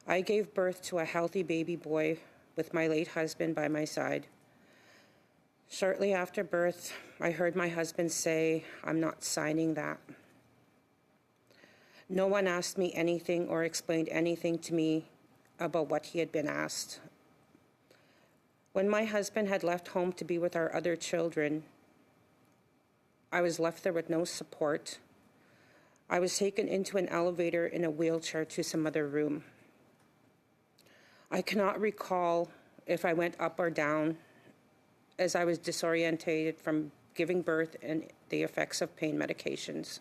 I gave birth to a healthy baby boy with my late husband by my side. Shortly after birth, I heard my husband say, "I'm not signing that." No one asked me anything or explained anything to me about what he had been asked. When my husband had left home to be with our other children, I was left there with no support. I was taken into an elevator in a wheelchair to some other room. I cannot recall if I went up or down, as I was disorientated from giving birth and the effects of pain medications.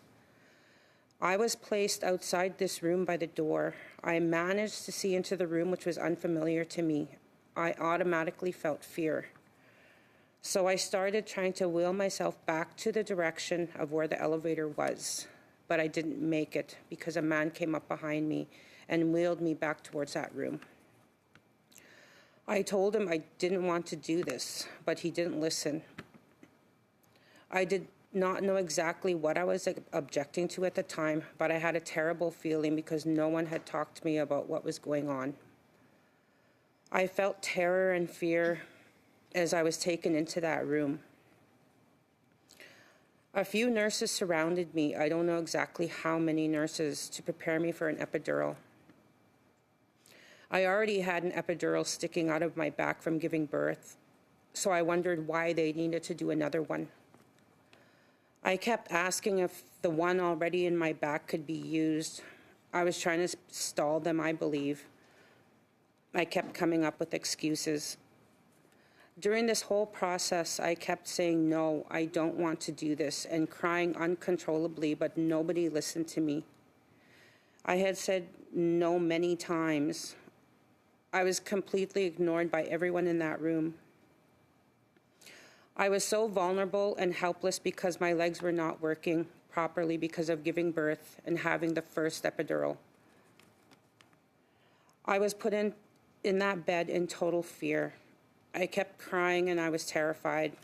I was placed outside this room by the door. I managed to see into the room, which was unfamiliar to me. I automatically felt fear. So I started trying to wheel myself back to the direction of where the elevator was, but I didn't make it because a man came up behind me and wheeled me back towards that room. I told him I didn't want to do this, but he didn't listen. I did not know exactly what I was objecting to at the time, but I had a terrible feeling because no one had talked to me about what was going on. I felt terror and fear as I was taken into that room. A few nurses surrounded me. I don't know exactly how many nurses, to prepare me for an epidural. I already had an epidural sticking out of my back from giving birth, so I wondered why they needed to do another one. I kept asking if the one already in my back could be used. I was trying to stall them, I believe. I kept coming up with excuses. During this whole process, I kept saying, "No, I don't want to do this," and crying uncontrollably, but nobody listened to me. I had said no many times. I was completely ignored by everyone in that room. I was so vulnerable and helpless because my legs were not working properly because of giving birth and having the first epidural. I was put in that bed in total fear. I kept crying and I was terrified.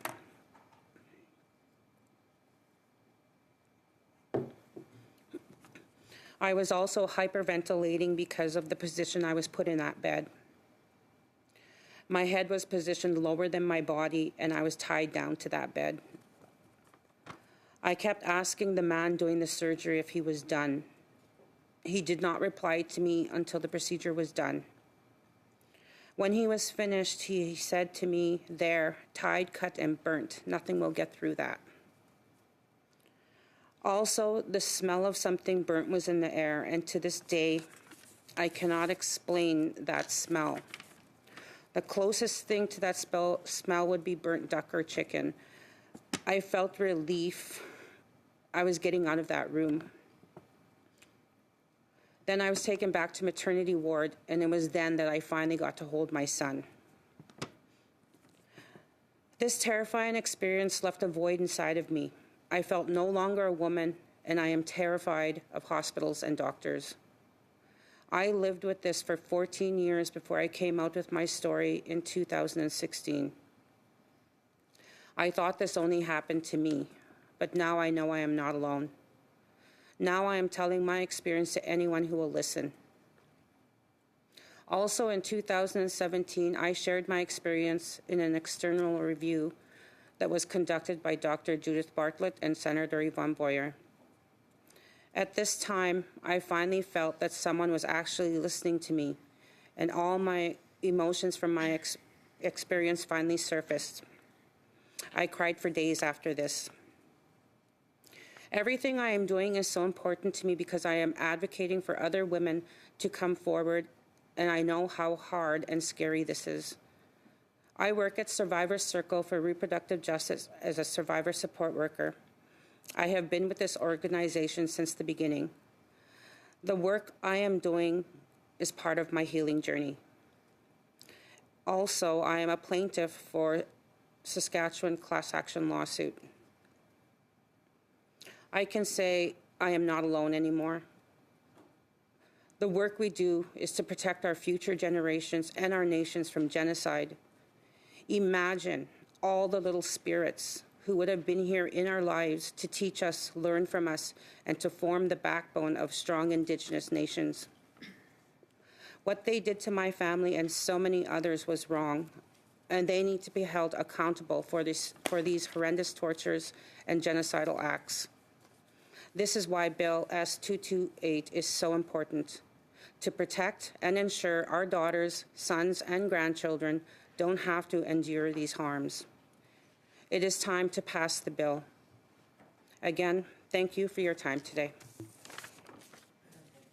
I was also hyperventilating because of the position I was put in that bed. My head was positioned lower than my body, and I was tied down to that bed. I kept asking the man doing the surgery if he was done. He did not reply to me until the procedure was done. When he was finished, he said to me, "There, tied, cut, and burnt. Nothing will get through that." Also, the smell of something burnt was in the air, and to this day, I cannot explain that smell. The closest thing to that smell would be burnt duck or chicken. I felt relief. I was getting out of that room. Then I was taken back to maternity ward, and it was then that I finally got to hold my son. This terrifying experience left a void inside of me. I felt no longer a woman, and I am terrified of hospitals and doctors. I lived with this for 14 years before I came out with my story in 2016. I thought this only happened to me, but now I know I am not alone. Now I am telling my experience to anyone who will listen. Also in 2017, I shared my experience in an external review that was conducted by Dr. Judith Bartlett and Senator Yvonne Boyer. At this time, I finally felt that someone was actually listening to me, and all my emotions from my experience finally surfaced. I cried for days after this. Everything I am doing is so important to me because I am advocating for other women to come forward, and I know how hard and scary this is. I work at Survivor Circle for Reproductive Justice as a survivor support worker. I have been with this organization since the beginning. The work I am doing is part of my healing journey. Also, I am a plaintiff for Saskatchewan class action lawsuit. I can say I am not alone anymore. The work we do is to protect our future generations and our nations from genocide. Imagine all the little spirits who would have been here in our lives to teach us, learn from us, and to form the backbone of strong Indigenous nations. What they did to my family and so many others was wrong, and they need to be held accountable for these horrendous tortures and genocidal acts. This is why Bill S-228 is so important, to protect and ensure our daughters, sons, and grandchildren don't have to endure these harms. It is time to pass the bill. Again, thank you for your time today.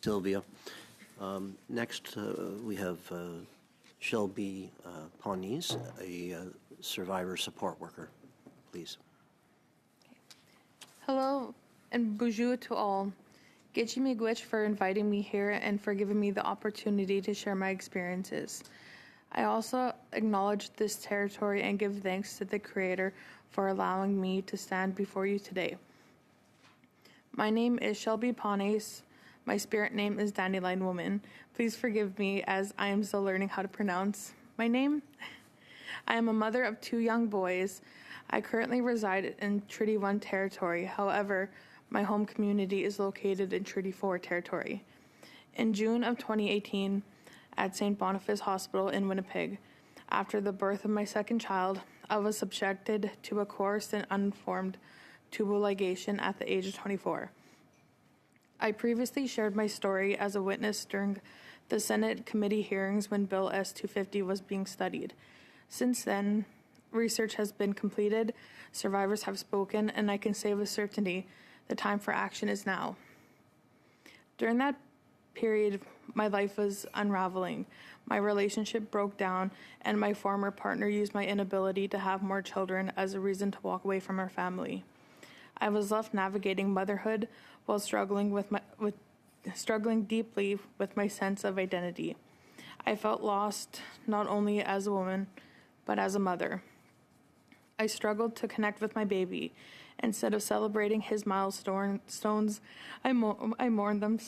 Sylvia. Next, we have Shelby Pawnees, a survivor support worker. Please. Hello and bonjour to all. Getchi Miigwech for inviting me here and for giving me the opportunity to share my experiences. I also acknowledge this territory and give thanks to the Creator for allowing me to stand before you today. My name is Shelby Pawnees. My spirit name is Dandelion Woman. Please forgive me as I am still learning how to pronounce my name. I am a mother of 2 young boys. I currently reside in Treaty 1 territory. However, my home community is located in Treaty 4 territory. In June of 2018, at St. Boniface Hospital in Winnipeg, after the birth of my second child, I was subjected to a coarse and unformed tubal ligation at the age of 24. I previously shared my story as a witness during the Senate committee hearings when Bill S-250 was being studied. Since then, research has been completed, survivors have spoken, and I can say with certainty the time for action is now. During that period, my life was unraveling. My relationship broke down, and my former partner used my inability to have more children as a reason to walk away from our family. I was left navigating motherhood while struggling deeply with my sense of identity. I felt lost not only as a woman, but as a mother. I struggled to connect with my baby. Instead of celebrating his milestones, I mourned them,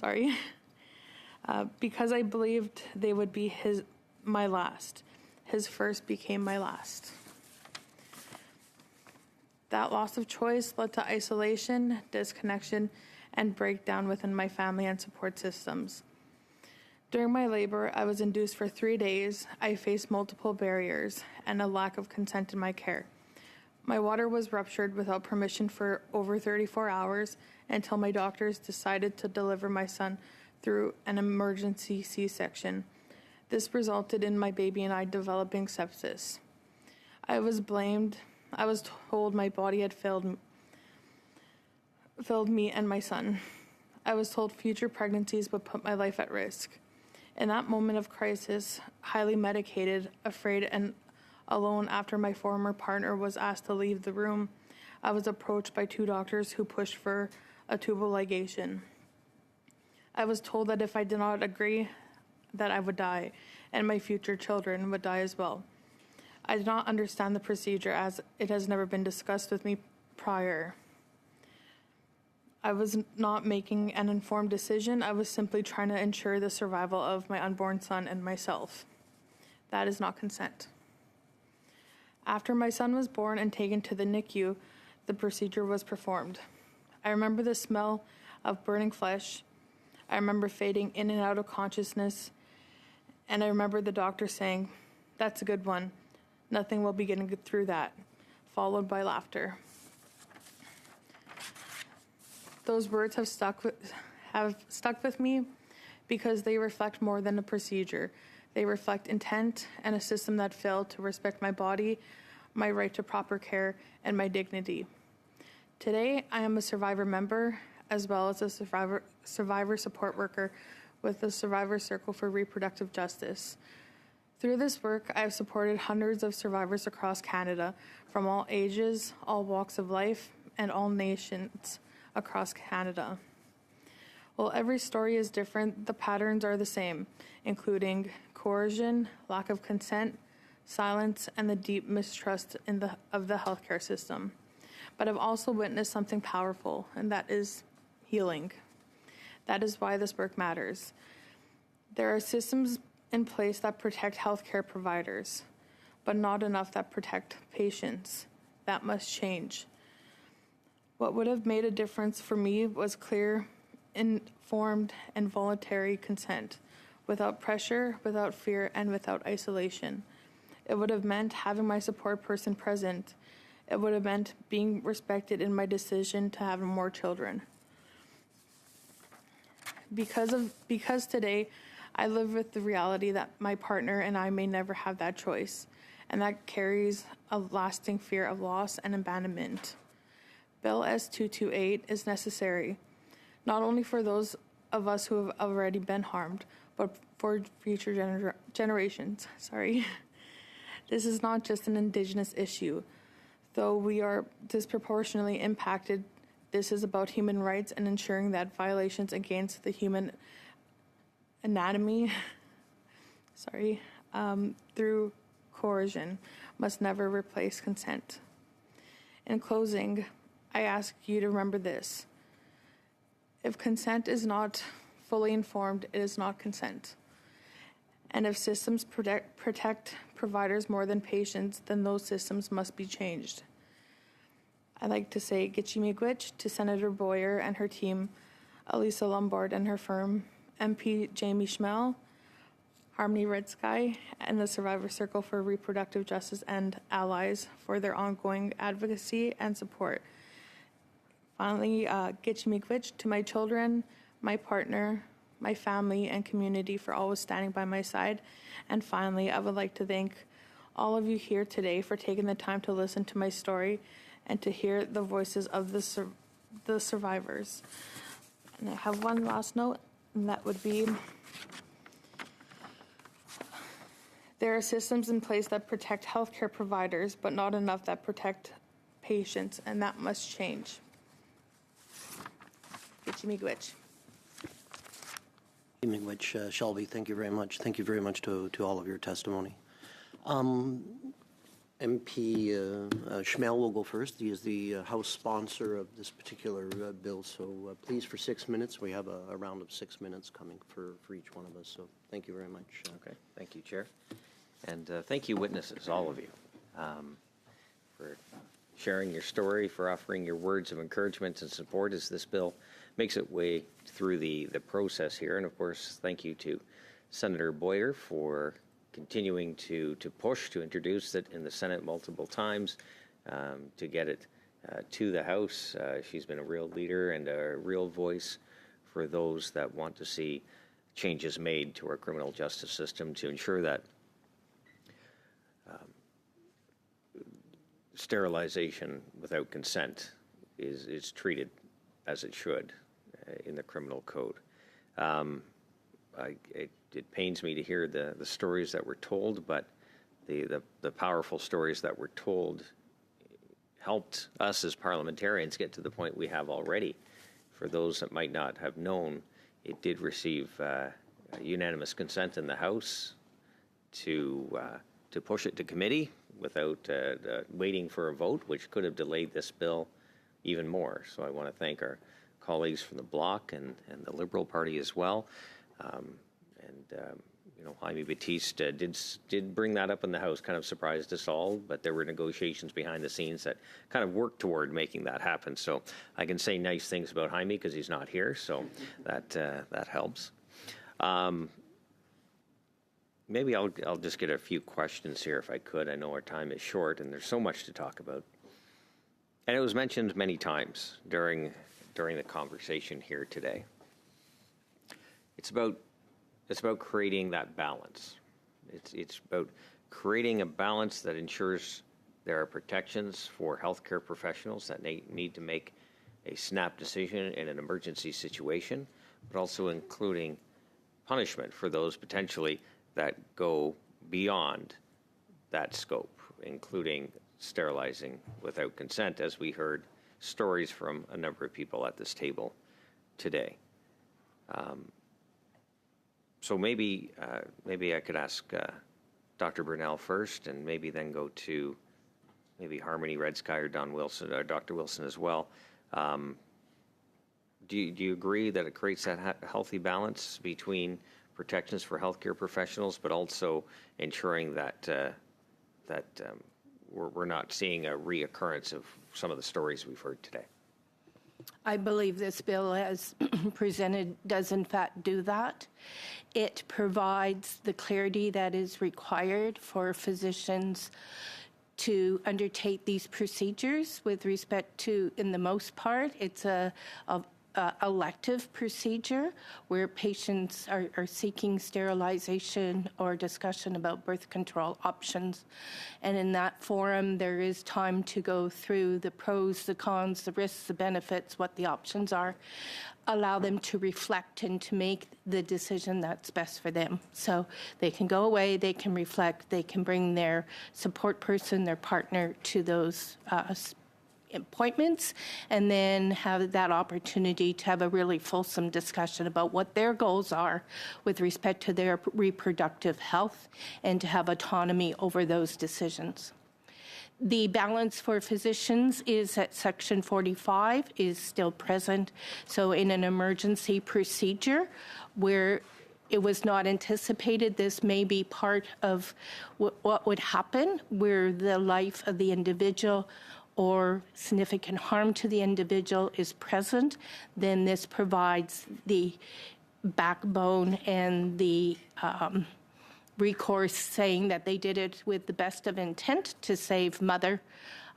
because I believed they would be my last. His first became my last. That loss of choice led to isolation, disconnection, and breakdown within my family and support systems. During my labor, I was induced for 3 days. I faced multiple barriers and a lack of consent in my care. My water was ruptured without permission for over 34 hours until my doctors decided to deliver my son through an emergency C-section. This resulted in my baby and I developing sepsis. I was told my body had failed me and my son. I was told future pregnancies would put my life at risk. In that moment of crisis, highly medicated, afraid, and alone after my former partner was asked to leave the room, I was approached by 2 doctors who pushed for a tubal ligation. I was told that if I did not agree, that I would die, and my future children would die as well. I did not understand the procedure as it has never been discussed with me prior. I was not making an informed decision. I was simply trying to ensure the survival of my unborn son and myself. That is not consent. After my son was born and taken to the NICU, the procedure was performed. I remember the smell of burning flesh. I remember fading in and out of consciousness. And I remember the doctor saying, "That's a good one. Nothing will be getting through that," followed by laughter. Those words have stuck with me because they reflect more than a procedure. They reflect intent and a system that failed to respect my body, my right to proper care, and my dignity. Today, I am a survivor member as well as a survivor support worker with the Survivor Circle for Reproductive Justice. Through this work, I have supported hundreds of survivors across Canada from all ages, all walks of life, and all nations across Canada. While every story is different, the patterns are the same, including coercion, lack of consent, silence, and the deep mistrust of the healthcare system. But I've also witnessed something powerful, and that is healing. That is why this work matters. There are systems in place that protect healthcare providers, but not enough that protect patients. That must change. What would have made a difference for me was clear, informed, and voluntary consent, without pressure, without fear, and without isolation. It would have meant having my support person present. It would have meant being respected in my decision to have more children. Because today, I live with the reality that my partner and I may never have that choice, and that carries a lasting fear of loss and abandonment. Bill S-228 is necessary, not only for those of us who have already been harmed, but for future generations. This is not just an Indigenous issue. Though we are disproportionately impacted, this is about human rights and ensuring that violations against the human anatomy through coercion must never replace consent. In closing, I ask you to remember this. If consent is not fully informed, it is not consent. And if systems protect providers more than patients, then those systems must be changed. I'd like to say Gitchi Miigwech to Senator Boyer and her team, Elisa Lombard and her firm, MP Jamie Schmel, Harmony Red Sky, and the Survivor Circle for Reproductive Justice and allies for their ongoing advocacy and support. Finally, Gitchi Miigwech to my children, my partner, my family, and community for always standing by my side. And finally, I would like to thank all of you here today for taking the time to listen to my story and to hear the voices of the survivors. And I have one last note, and that would be, there are systems in place that protect healthcare providers, but not enough that protect patients, and that must change. Gitchi Miigwech. Miigwech, Shelby, thank you very much. Thank you very much to all of your testimony. MP Schmel will go first. He is the House sponsor of this particular bill. So please, for 6 minutes, we have a round of 6 minutes coming for each one of us. So thank you very much. Okay, thank you, Chair. And thank you, witnesses, all of you, for sharing your story, for offering your words of encouragement and support as this bill makes its way through the process here. And of course, thank you to Senator Boyer for continuing to push to introduce it in the Senate multiple times, to get it to the House. She's been a real leader and a real voice for those that want to see changes made to our criminal justice system to ensure that sterilization without consent is treated as it should in the criminal code. It pains me to hear the stories that were told, but the powerful stories that were told helped us as parliamentarians get to the point we have already. For those that might not have known, it did receive unanimous consent in the House to push it to committee without waiting for a vote, which could have delayed this bill even more. So I want to thank our colleagues from the Bloc and the Liberal Party as well. Jaime Batiste did bring that up in the House, kind of surprised us all, but there were negotiations behind the scenes that kind of worked toward making that happen. So I can say nice things about Jaime because he's not here, so that helps. Maybe I'll just get a few questions here if I could. I know our time is short and there's so much to talk about. And it was mentioned many times during the conversation here today. It's about creating that balance. It's about creating a balance that ensures there are protections for healthcare professionals that need to make a snap decision in an emergency situation, but also including punishment for those potentially that go beyond that scope, including sterilizing without consent, as we heard stories from a number of people at this table today. So maybe I could ask Dr. Brunel first, and maybe then go to maybe Harmony Redsky or Don Wilson, or Dr. Wilson as well. Do you agree that it creates that healthy balance between protections for healthcare professionals, but also ensuring that we're not seeing a reoccurrence of some of the stories we've heard today? I believe this bill, as presented, does in fact do that. It provides the clarity that is required for physicians to undertake these procedures with respect to, in the most part, it's a elective procedure where patients are seeking sterilization or discussion about birth control options. And in that forum, there is time to go through the pros, the cons, the risks, the benefits, what the options are, allow them to reflect and to make the decision that's best for them. So they can go away, they can reflect, they can bring their support person, their partner to those appointments, and then have that opportunity to have a really fulsome discussion about what their goals are with respect to their reproductive health and to have autonomy over those decisions. The balance for physicians is at Section 45 is still present. So in an emergency procedure where it was not anticipated, this may be part of what would happen, where the life of the individual or significant harm to the individual is present, then this provides the backbone and the recourse, saying that they did it with the best of intent to save mother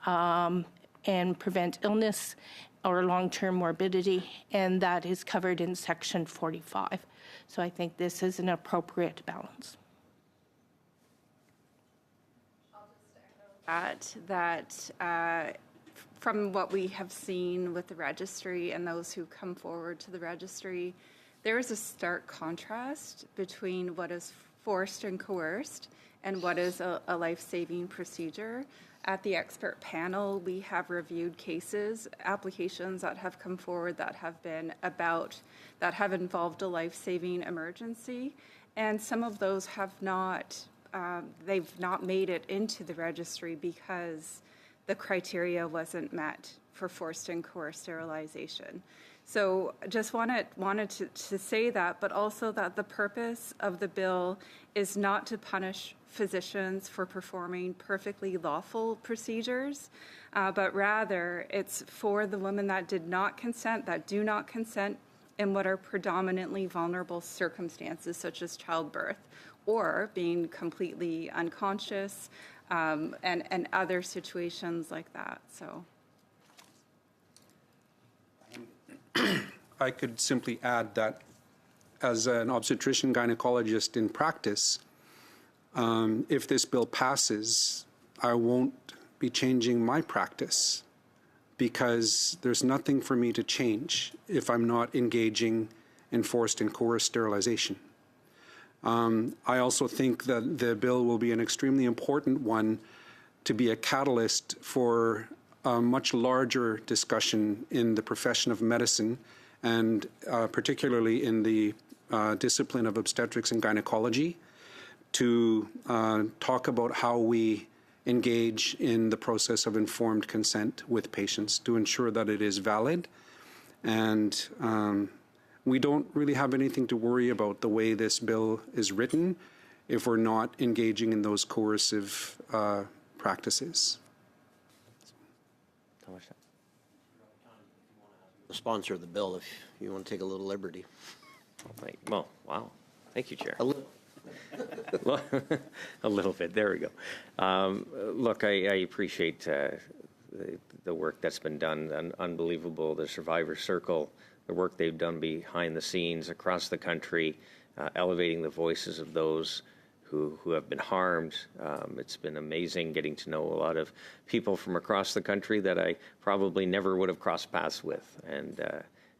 and prevent illness or long-term morbidity, and that is covered in Section 45. So I think this is an appropriate balance. From what we have seen with the registry and those who come forward to the registry, there is a stark contrast between what is forced and coerced and what is a life-saving procedure. At the expert panel, we have reviewed cases, applications that have come forward that have involved a life-saving emergency, and some of those have not. They've not made it into the registry because the criteria wasn't met for forced and coerced sterilization. So just wanted to say that, but also that the purpose of the bill is not to punish physicians for performing perfectly lawful procedures, but rather it's for the women that did not consent, that do not consent in what are predominantly vulnerable circumstances, such as childbirth, or being completely unconscious, and other situations like that. So, I could simply add that as an obstetrician gynecologist in practice, if this bill passes, I won't be changing my practice because there's nothing for me to change if I'm not engaging in forced and coerced sterilization. I also think that the bill will be an extremely important one to be a catalyst for a much larger discussion in the profession of medicine and particularly in the discipline of obstetrics and gynecology, to talk about how we engage in the process of informed consent with patients to ensure that it is valid. And we don't really have anything to worry about the way this bill is written if we're not engaging in those coercive practices. The sponsor of the bill, if you want to take a little liberty. Well, wow. Thank you, Chair. A little. A little bit. There we go. Look, I appreciate the work that's been done. Unbelievable. The Survivor Circle, the work they've done behind the scenes across the country, elevating the voices of those who have been harmed. It's been amazing getting to know a lot of people from across the country that I probably never would have crossed paths with, and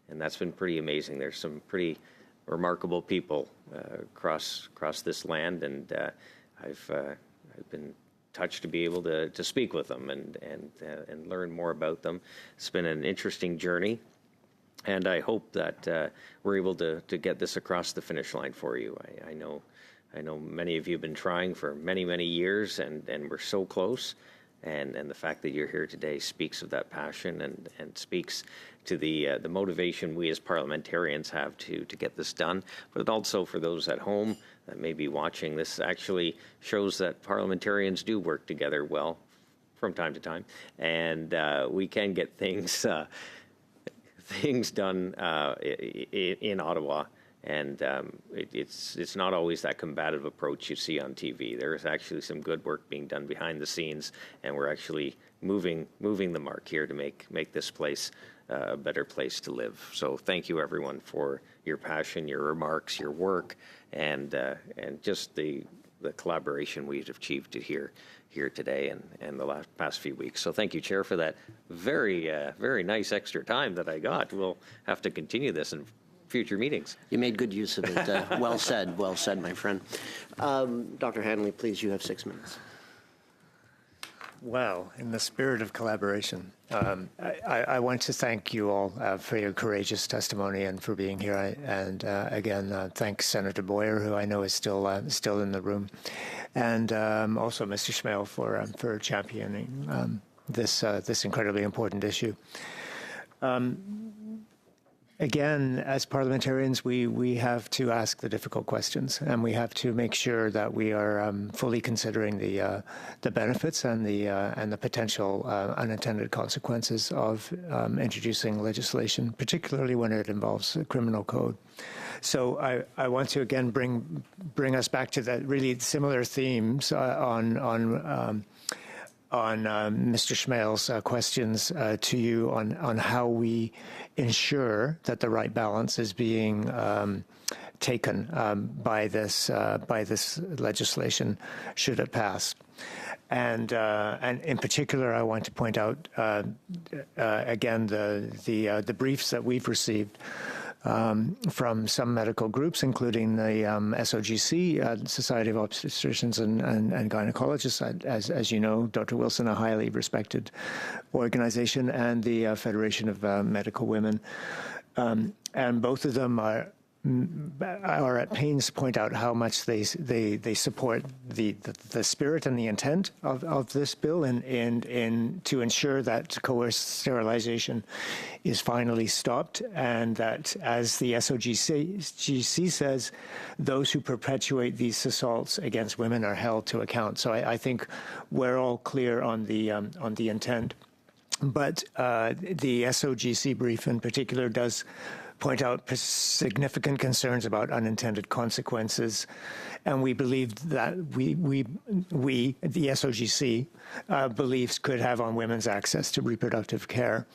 that's been pretty amazing. There's some pretty remarkable people across this land, and I've been touched to be able to speak with them and learn more about them. It's been an interesting journey, and I hope that we're able to get this across the finish line for you. I know many of you have been trying for many years, and we're so close. And the fact that you're here today speaks of that passion and speaks to the motivation we as parliamentarians have to get this done. But also for those at home that may be watching, this actually shows that parliamentarians do work together well from time to time, and we can get things done in Ottawa. And it's not always that combative approach you see on TV. There is actually some good work being done behind the scenes, and we're actually moving the mark here to make this place a better place to live. So thank you, everyone, for your passion, your remarks, your work, and just the collaboration we've achieved here today and the past few weeks. So thank you, Chair, for that very nice extra time that I got. We'll have to continue this in future meetings. You made good use of it. Well said, my friend. Dr. Hanley, please, you have 6 minutes. Well, in the spirit of collaboration, I want to thank you all for your courageous testimony and for being here. And again, thank Senator Boyer, who I know is still in the room, and also Mr. Schmale for championing this incredibly important issue. Again, as parliamentarians, we have to ask the difficult questions, and we have to make sure that we are fully considering the benefits and the potential unintended consequences of introducing legislation, particularly when it involves a criminal code. So I want to again bring us back to that really similar themes on Mr. Schmale's questions to you on how we ensure that the right balance is being taken by this legislation, should it pass. And in particular, I want to point out again the briefs that we've received from some medical groups, including the SOGC, Society of Obstetricians and Gynecologists, as you know, Dr. Wilson, a highly respected organization, and the Federation of Medical Women. And both of them are at pains to point out how much they support the spirit and the intent of this bill and to ensure that coerced sterilization is finally stopped, and that, as the SOGC says, those who perpetuate these assaults against women are held to account. So I think we're all clear on the intent, but the SOGC brief in particular does point out significant concerns about unintended consequences, and we believe that we the SOGC believes could have on women's access to reproductive care.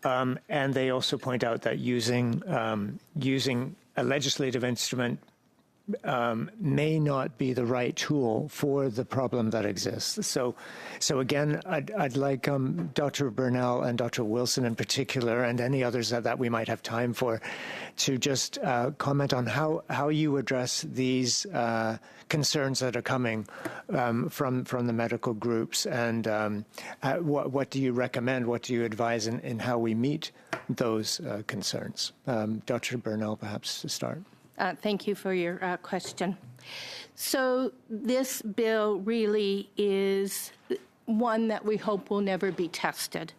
And they also point out that using a legislative instrument may not be the right tool for the problem that exists. So again, I'd like Dr. Burnell and Dr. Wilson in particular, and any others that we might have time for, to just comment on how you address these concerns that are coming from the medical groups, and what do you recommend, what do you advise in how we meet those concerns? Dr. Burnell, perhaps to start. Thank you for your question. So this bill really is one that we hope will never be tested.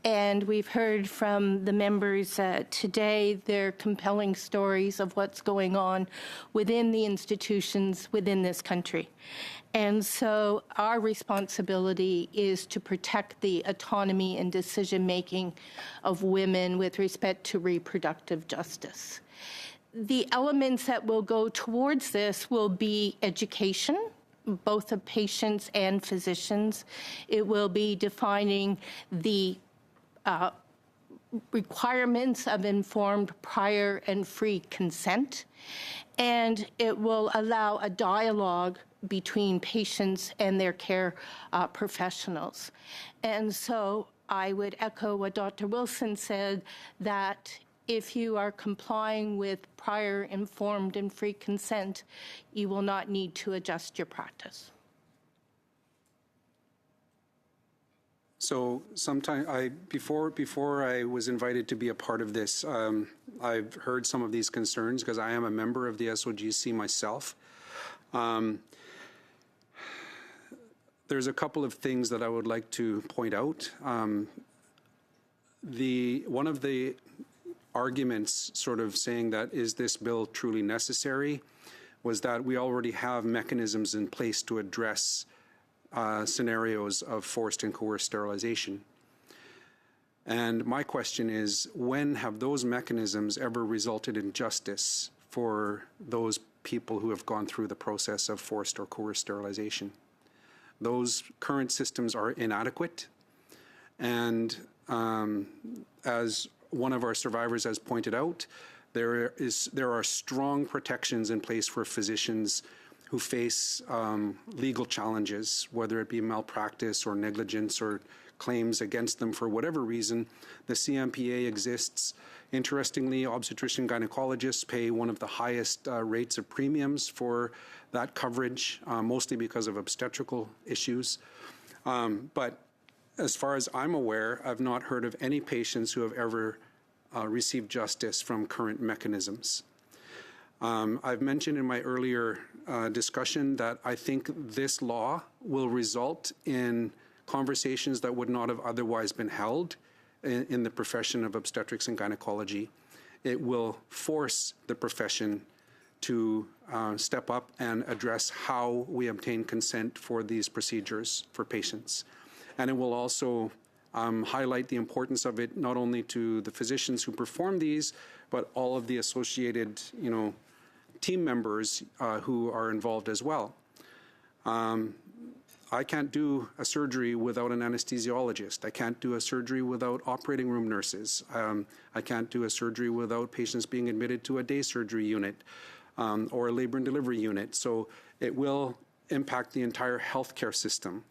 And we've heard from the members today their compelling stories of what's going on within the institutions within this country. And so our responsibility is to protect the autonomy and decision-making of women with respect to reproductive justice. The elements that will go towards this will be education, both of patients and physicians. It will be defining the requirements of informed prior and free consent, and it will allow a dialogue between patients and their care professionals. And so I would echo what Dr. Wilson said, that if you are complying with prior informed and free consent, you will not need to adjust your practice. So before I was invited to be a part of this, I've heard some of these concerns because I am a member of the SOGC myself. There's a couple of things that I would like to point out. One of the arguments sort of saying that is this bill truly necessary was that we already have mechanisms in place to address scenarios of forced and coerced sterilization. And my question is, when have those mechanisms ever resulted in justice for those people who have gone through the process of forced or coerced sterilization? Those current systems are inadequate, and as one of our survivors has pointed out, there are strong protections in place for physicians who face legal challenges, whether it be malpractice or negligence or claims against them for whatever reason. The CMPA exists. Interestingly, obstetrician gynecologists pay one of the highest rates of premiums for that coverage, mostly because of obstetrical issues. But as far as I'm aware, I've not heard of any patients who have ever received justice from current mechanisms. I've mentioned in my earlier discussion that I think this law will result in conversations that would not have otherwise been held in the profession of obstetrics and gynecology. It will force the profession to step up and address how we obtain consent for these procedures for patients. And it will also highlight the importance of it not only to the physicians who perform these, but all of the associated, team members who are involved as well. I can't do a surgery without an anesthesiologist. I can't do a surgery without operating room nurses. I can't do a surgery without patients being admitted to a day surgery unit or a labor and delivery unit. So it will impact the entire healthcare system.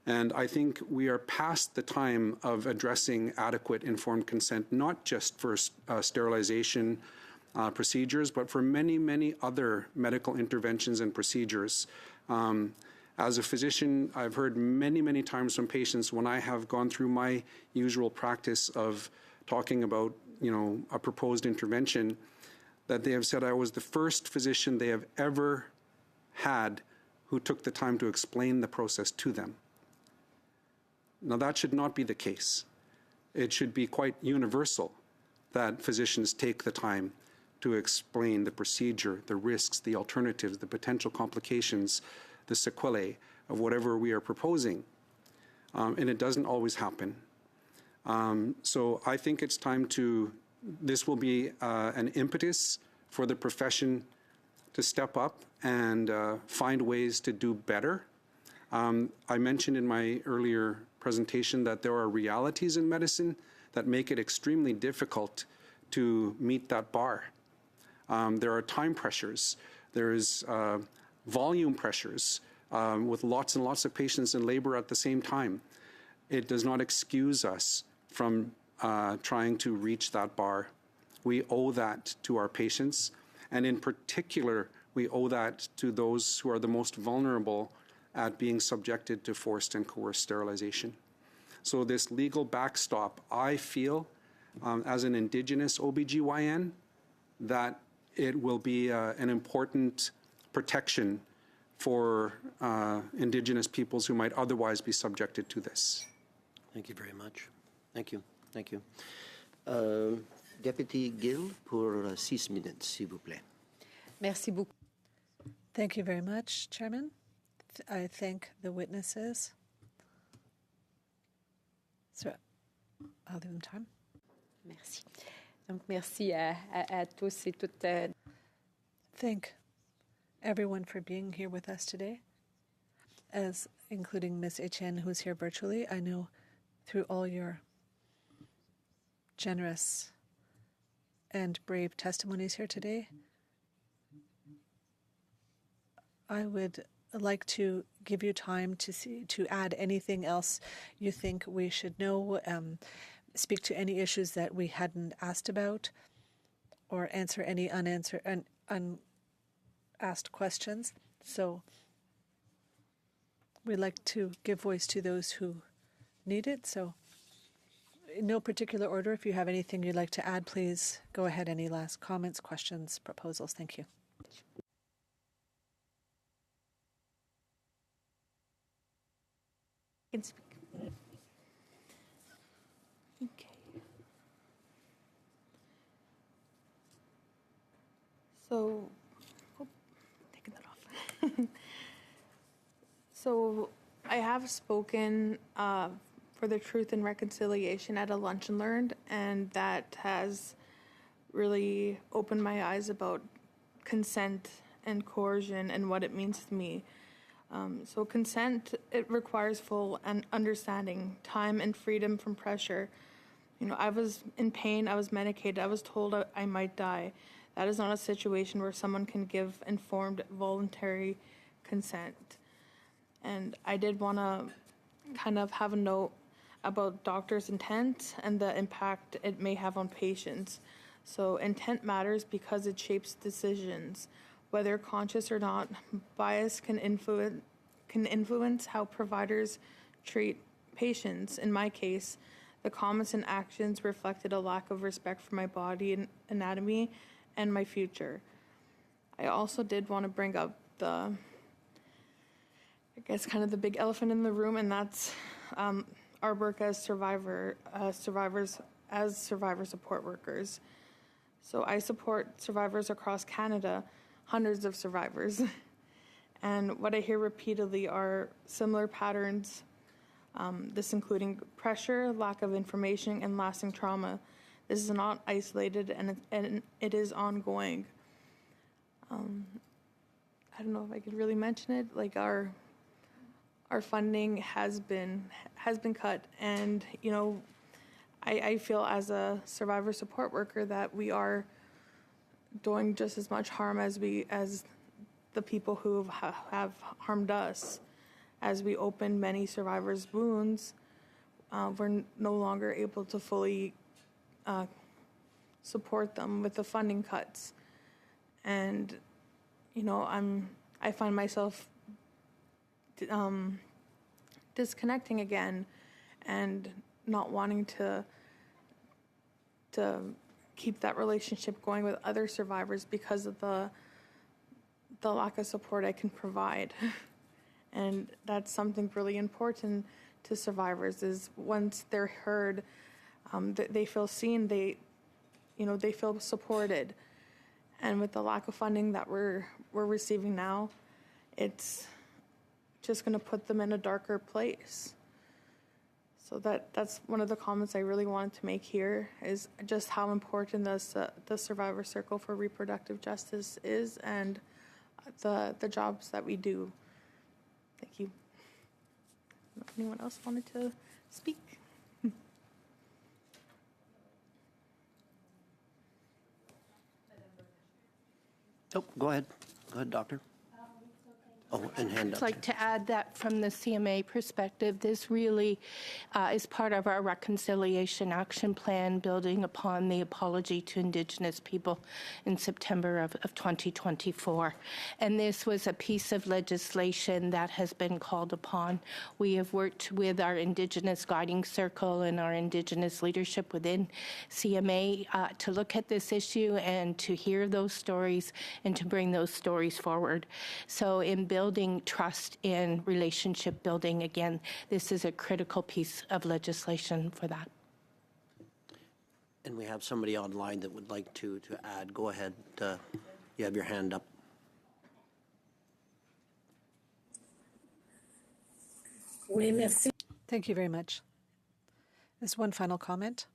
And I think we are past the time of addressing adequate informed consent, not just for sterilization procedures, but for many, many other medical interventions and procedures. As a physician, I've heard many, many times from patients when I have gone through my usual practice of talking about, a proposed intervention, that they have said I was the first physician they have ever had who took the time to explain the process to them. Now, that should not be the case. It should be quite universal that physicians take the time to explain the procedure, the risks, the alternatives, the potential complications, the sequelae of whatever we are proposing. And it doesn't always happen. So I think it's time this will be an impetus for the profession to step up and find ways to do better. I mentioned in my earlier presentation that there are realities in medicine that make it extremely difficult to meet that bar. There are time pressures. There's volume pressures with lots and lots of patients in labor at the same time. It does not excuse us from trying to reach that bar. We owe that to our patients, and in particular, we owe that to those who are the most vulnerable at being subjected to forced and coerced sterilization. So this legal backstop, I feel, as an Indigenous OBGYN, that it will be an important protection for Indigenous peoples who might otherwise be subjected to this. Thank you very much. Thank you. Thank you. Deputy Gill, pour 6 minutes, s'il vous plaît. Merci beaucoup. Thank you very much, Chairman. I thank the witnesses. So, I'll give them time. Merci. Donc, merci à tous et toutes. Thank everyone for being here with us today, as including Ms. Etienne, who's here virtually. I know through all your generous and brave testimonies here today, I would like to give you time to add anything else you think we should know, speak to any issues that we hadn't asked about, or answer any unanswered unasked questions. So we'd like to give voice to those who need it. So in no particular order, if you have anything you'd like to add, please go ahead. Any last comments, questions, proposals? Thank you. Can speak. Okay. So, taking that off. So, I have spoken for the Truth and Reconciliation at a Lunch and Learned, and that has really opened my eyes about consent and coercion and what it means to me. So consent, it requires full understanding, time and freedom from pressure. You know, I was in pain, I was medicated, I was told I might die. That is not a situation where someone can give informed, voluntary consent. And I did want to kind of have a note about doctors' intent and the impact it may have on patients. So intent matters because it shapes decisions. Whether conscious or not, bias can influence how providers treat patients. In my case, the comments and actions reflected a lack of respect for my body and anatomy and my future. I also did want to bring up the big elephant in the room, and that's our work as survivor support workers. So I support survivors across Canada, hundreds of survivors. And what I hear repeatedly are similar patterns, this including pressure, lack of information, and lasting trauma. This is not isolated, and it is ongoing. I don't know if I could really mention it. Like our funding has been cut, and you know, I feel as a survivor support worker that we are doing just as much harm as the people who have harmed us. As we open many survivors' wounds, we're no longer able to fully support them with the funding cuts. And, you know, I find myself disconnecting again and not wanting to keep that relationship going with other survivors because of the lack of support I can provide. And that's something really important to survivors, is once they're heard, they feel seen, they feel supported. And with the lack of funding that we're receiving now, it's just going to put them in a darker place. So that's one of the comments I really wanted to make here, is just how important the Survivor Circle for Reproductive Justice is, and the jobs that we do. Thank you. If anyone else wanted to speak? Oh, go ahead. Go ahead, Doctor. Oh, and hand up. I'd like to add that from the CMA perspective, this really is part of our Reconciliation Action Plan, building upon the apology to Indigenous people in September of 2024. And this was a piece of legislation that has been called upon. We have worked with our Indigenous Guiding Circle and our Indigenous leadership within CMA to look at this issue and to hear those stories and to bring those stories forward. So in building trust in relationship building, again, this is a critical piece of legislation for that. And we have somebody online that would like to add. Go ahead. You have your hand up. Thank you very much. There's one final comment.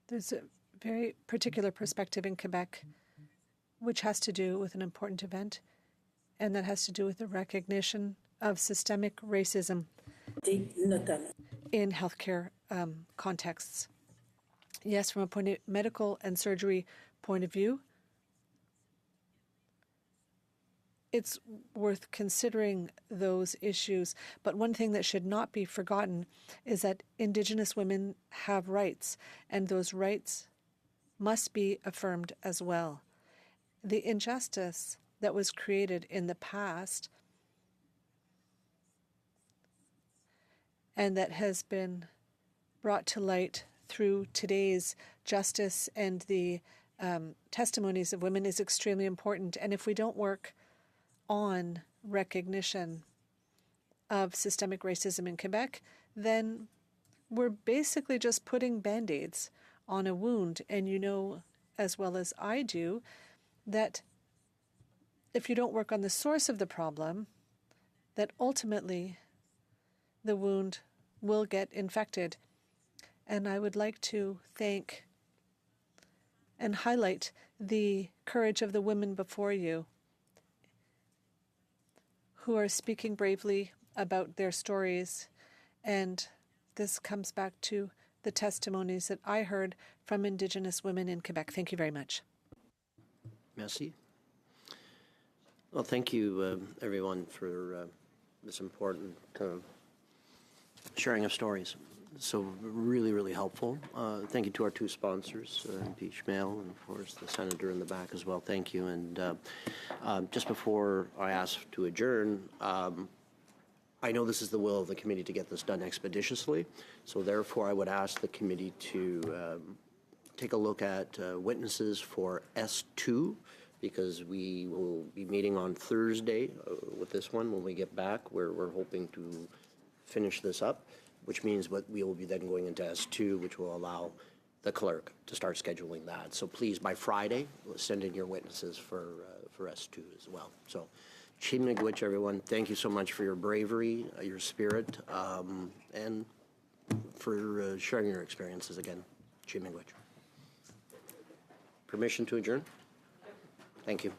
There's a very particular perspective in Quebec which has to do with an important event, and that has to do with the recognition of systemic racism in healthcare contexts. Yes, from a medical and surgery point of view, it's worth considering those issues. But one thing that should not be forgotten is that Indigenous women have rights, and those rights must be affirmed as well. The injustice that was created in the past and that has been brought to light through today's justice and the testimonies of women is extremely important. And if we don't work on recognition of systemic racism in Quebec, then we're basically just putting Band-Aids on a wound. And you know as well as I do that if you don't work on the source of the problem, that ultimately the wound will get infected. And I would like to thank and highlight the courage of the women before you who are speaking bravely about their stories. And this comes back to the testimonies that I heard from Indigenous women in Quebec. Thank you very much. Merci. Well, thank you, everyone, for this important sharing of stories. So really, really helpful. Thank you to our two sponsors, Peach Mail, and of course the senator in the back as well. Thank you. And just before I ask to adjourn, I know this is the will of the committee to get this done expeditiously. So therefore, I would ask the committee to take a look at witnesses for S2, because we will be meeting on Thursday with this one when we get back. We're hoping to finish this up, which means what we will be then going into S2, which will allow the clerk to start scheduling that. So please, by Friday, send in your witnesses for S2 as well. So, Chim Miigwech, everyone, thank you so much for your bravery, your spirit, and for sharing your experiences again. Chim Miigwech. Permission to adjourn? Thank you.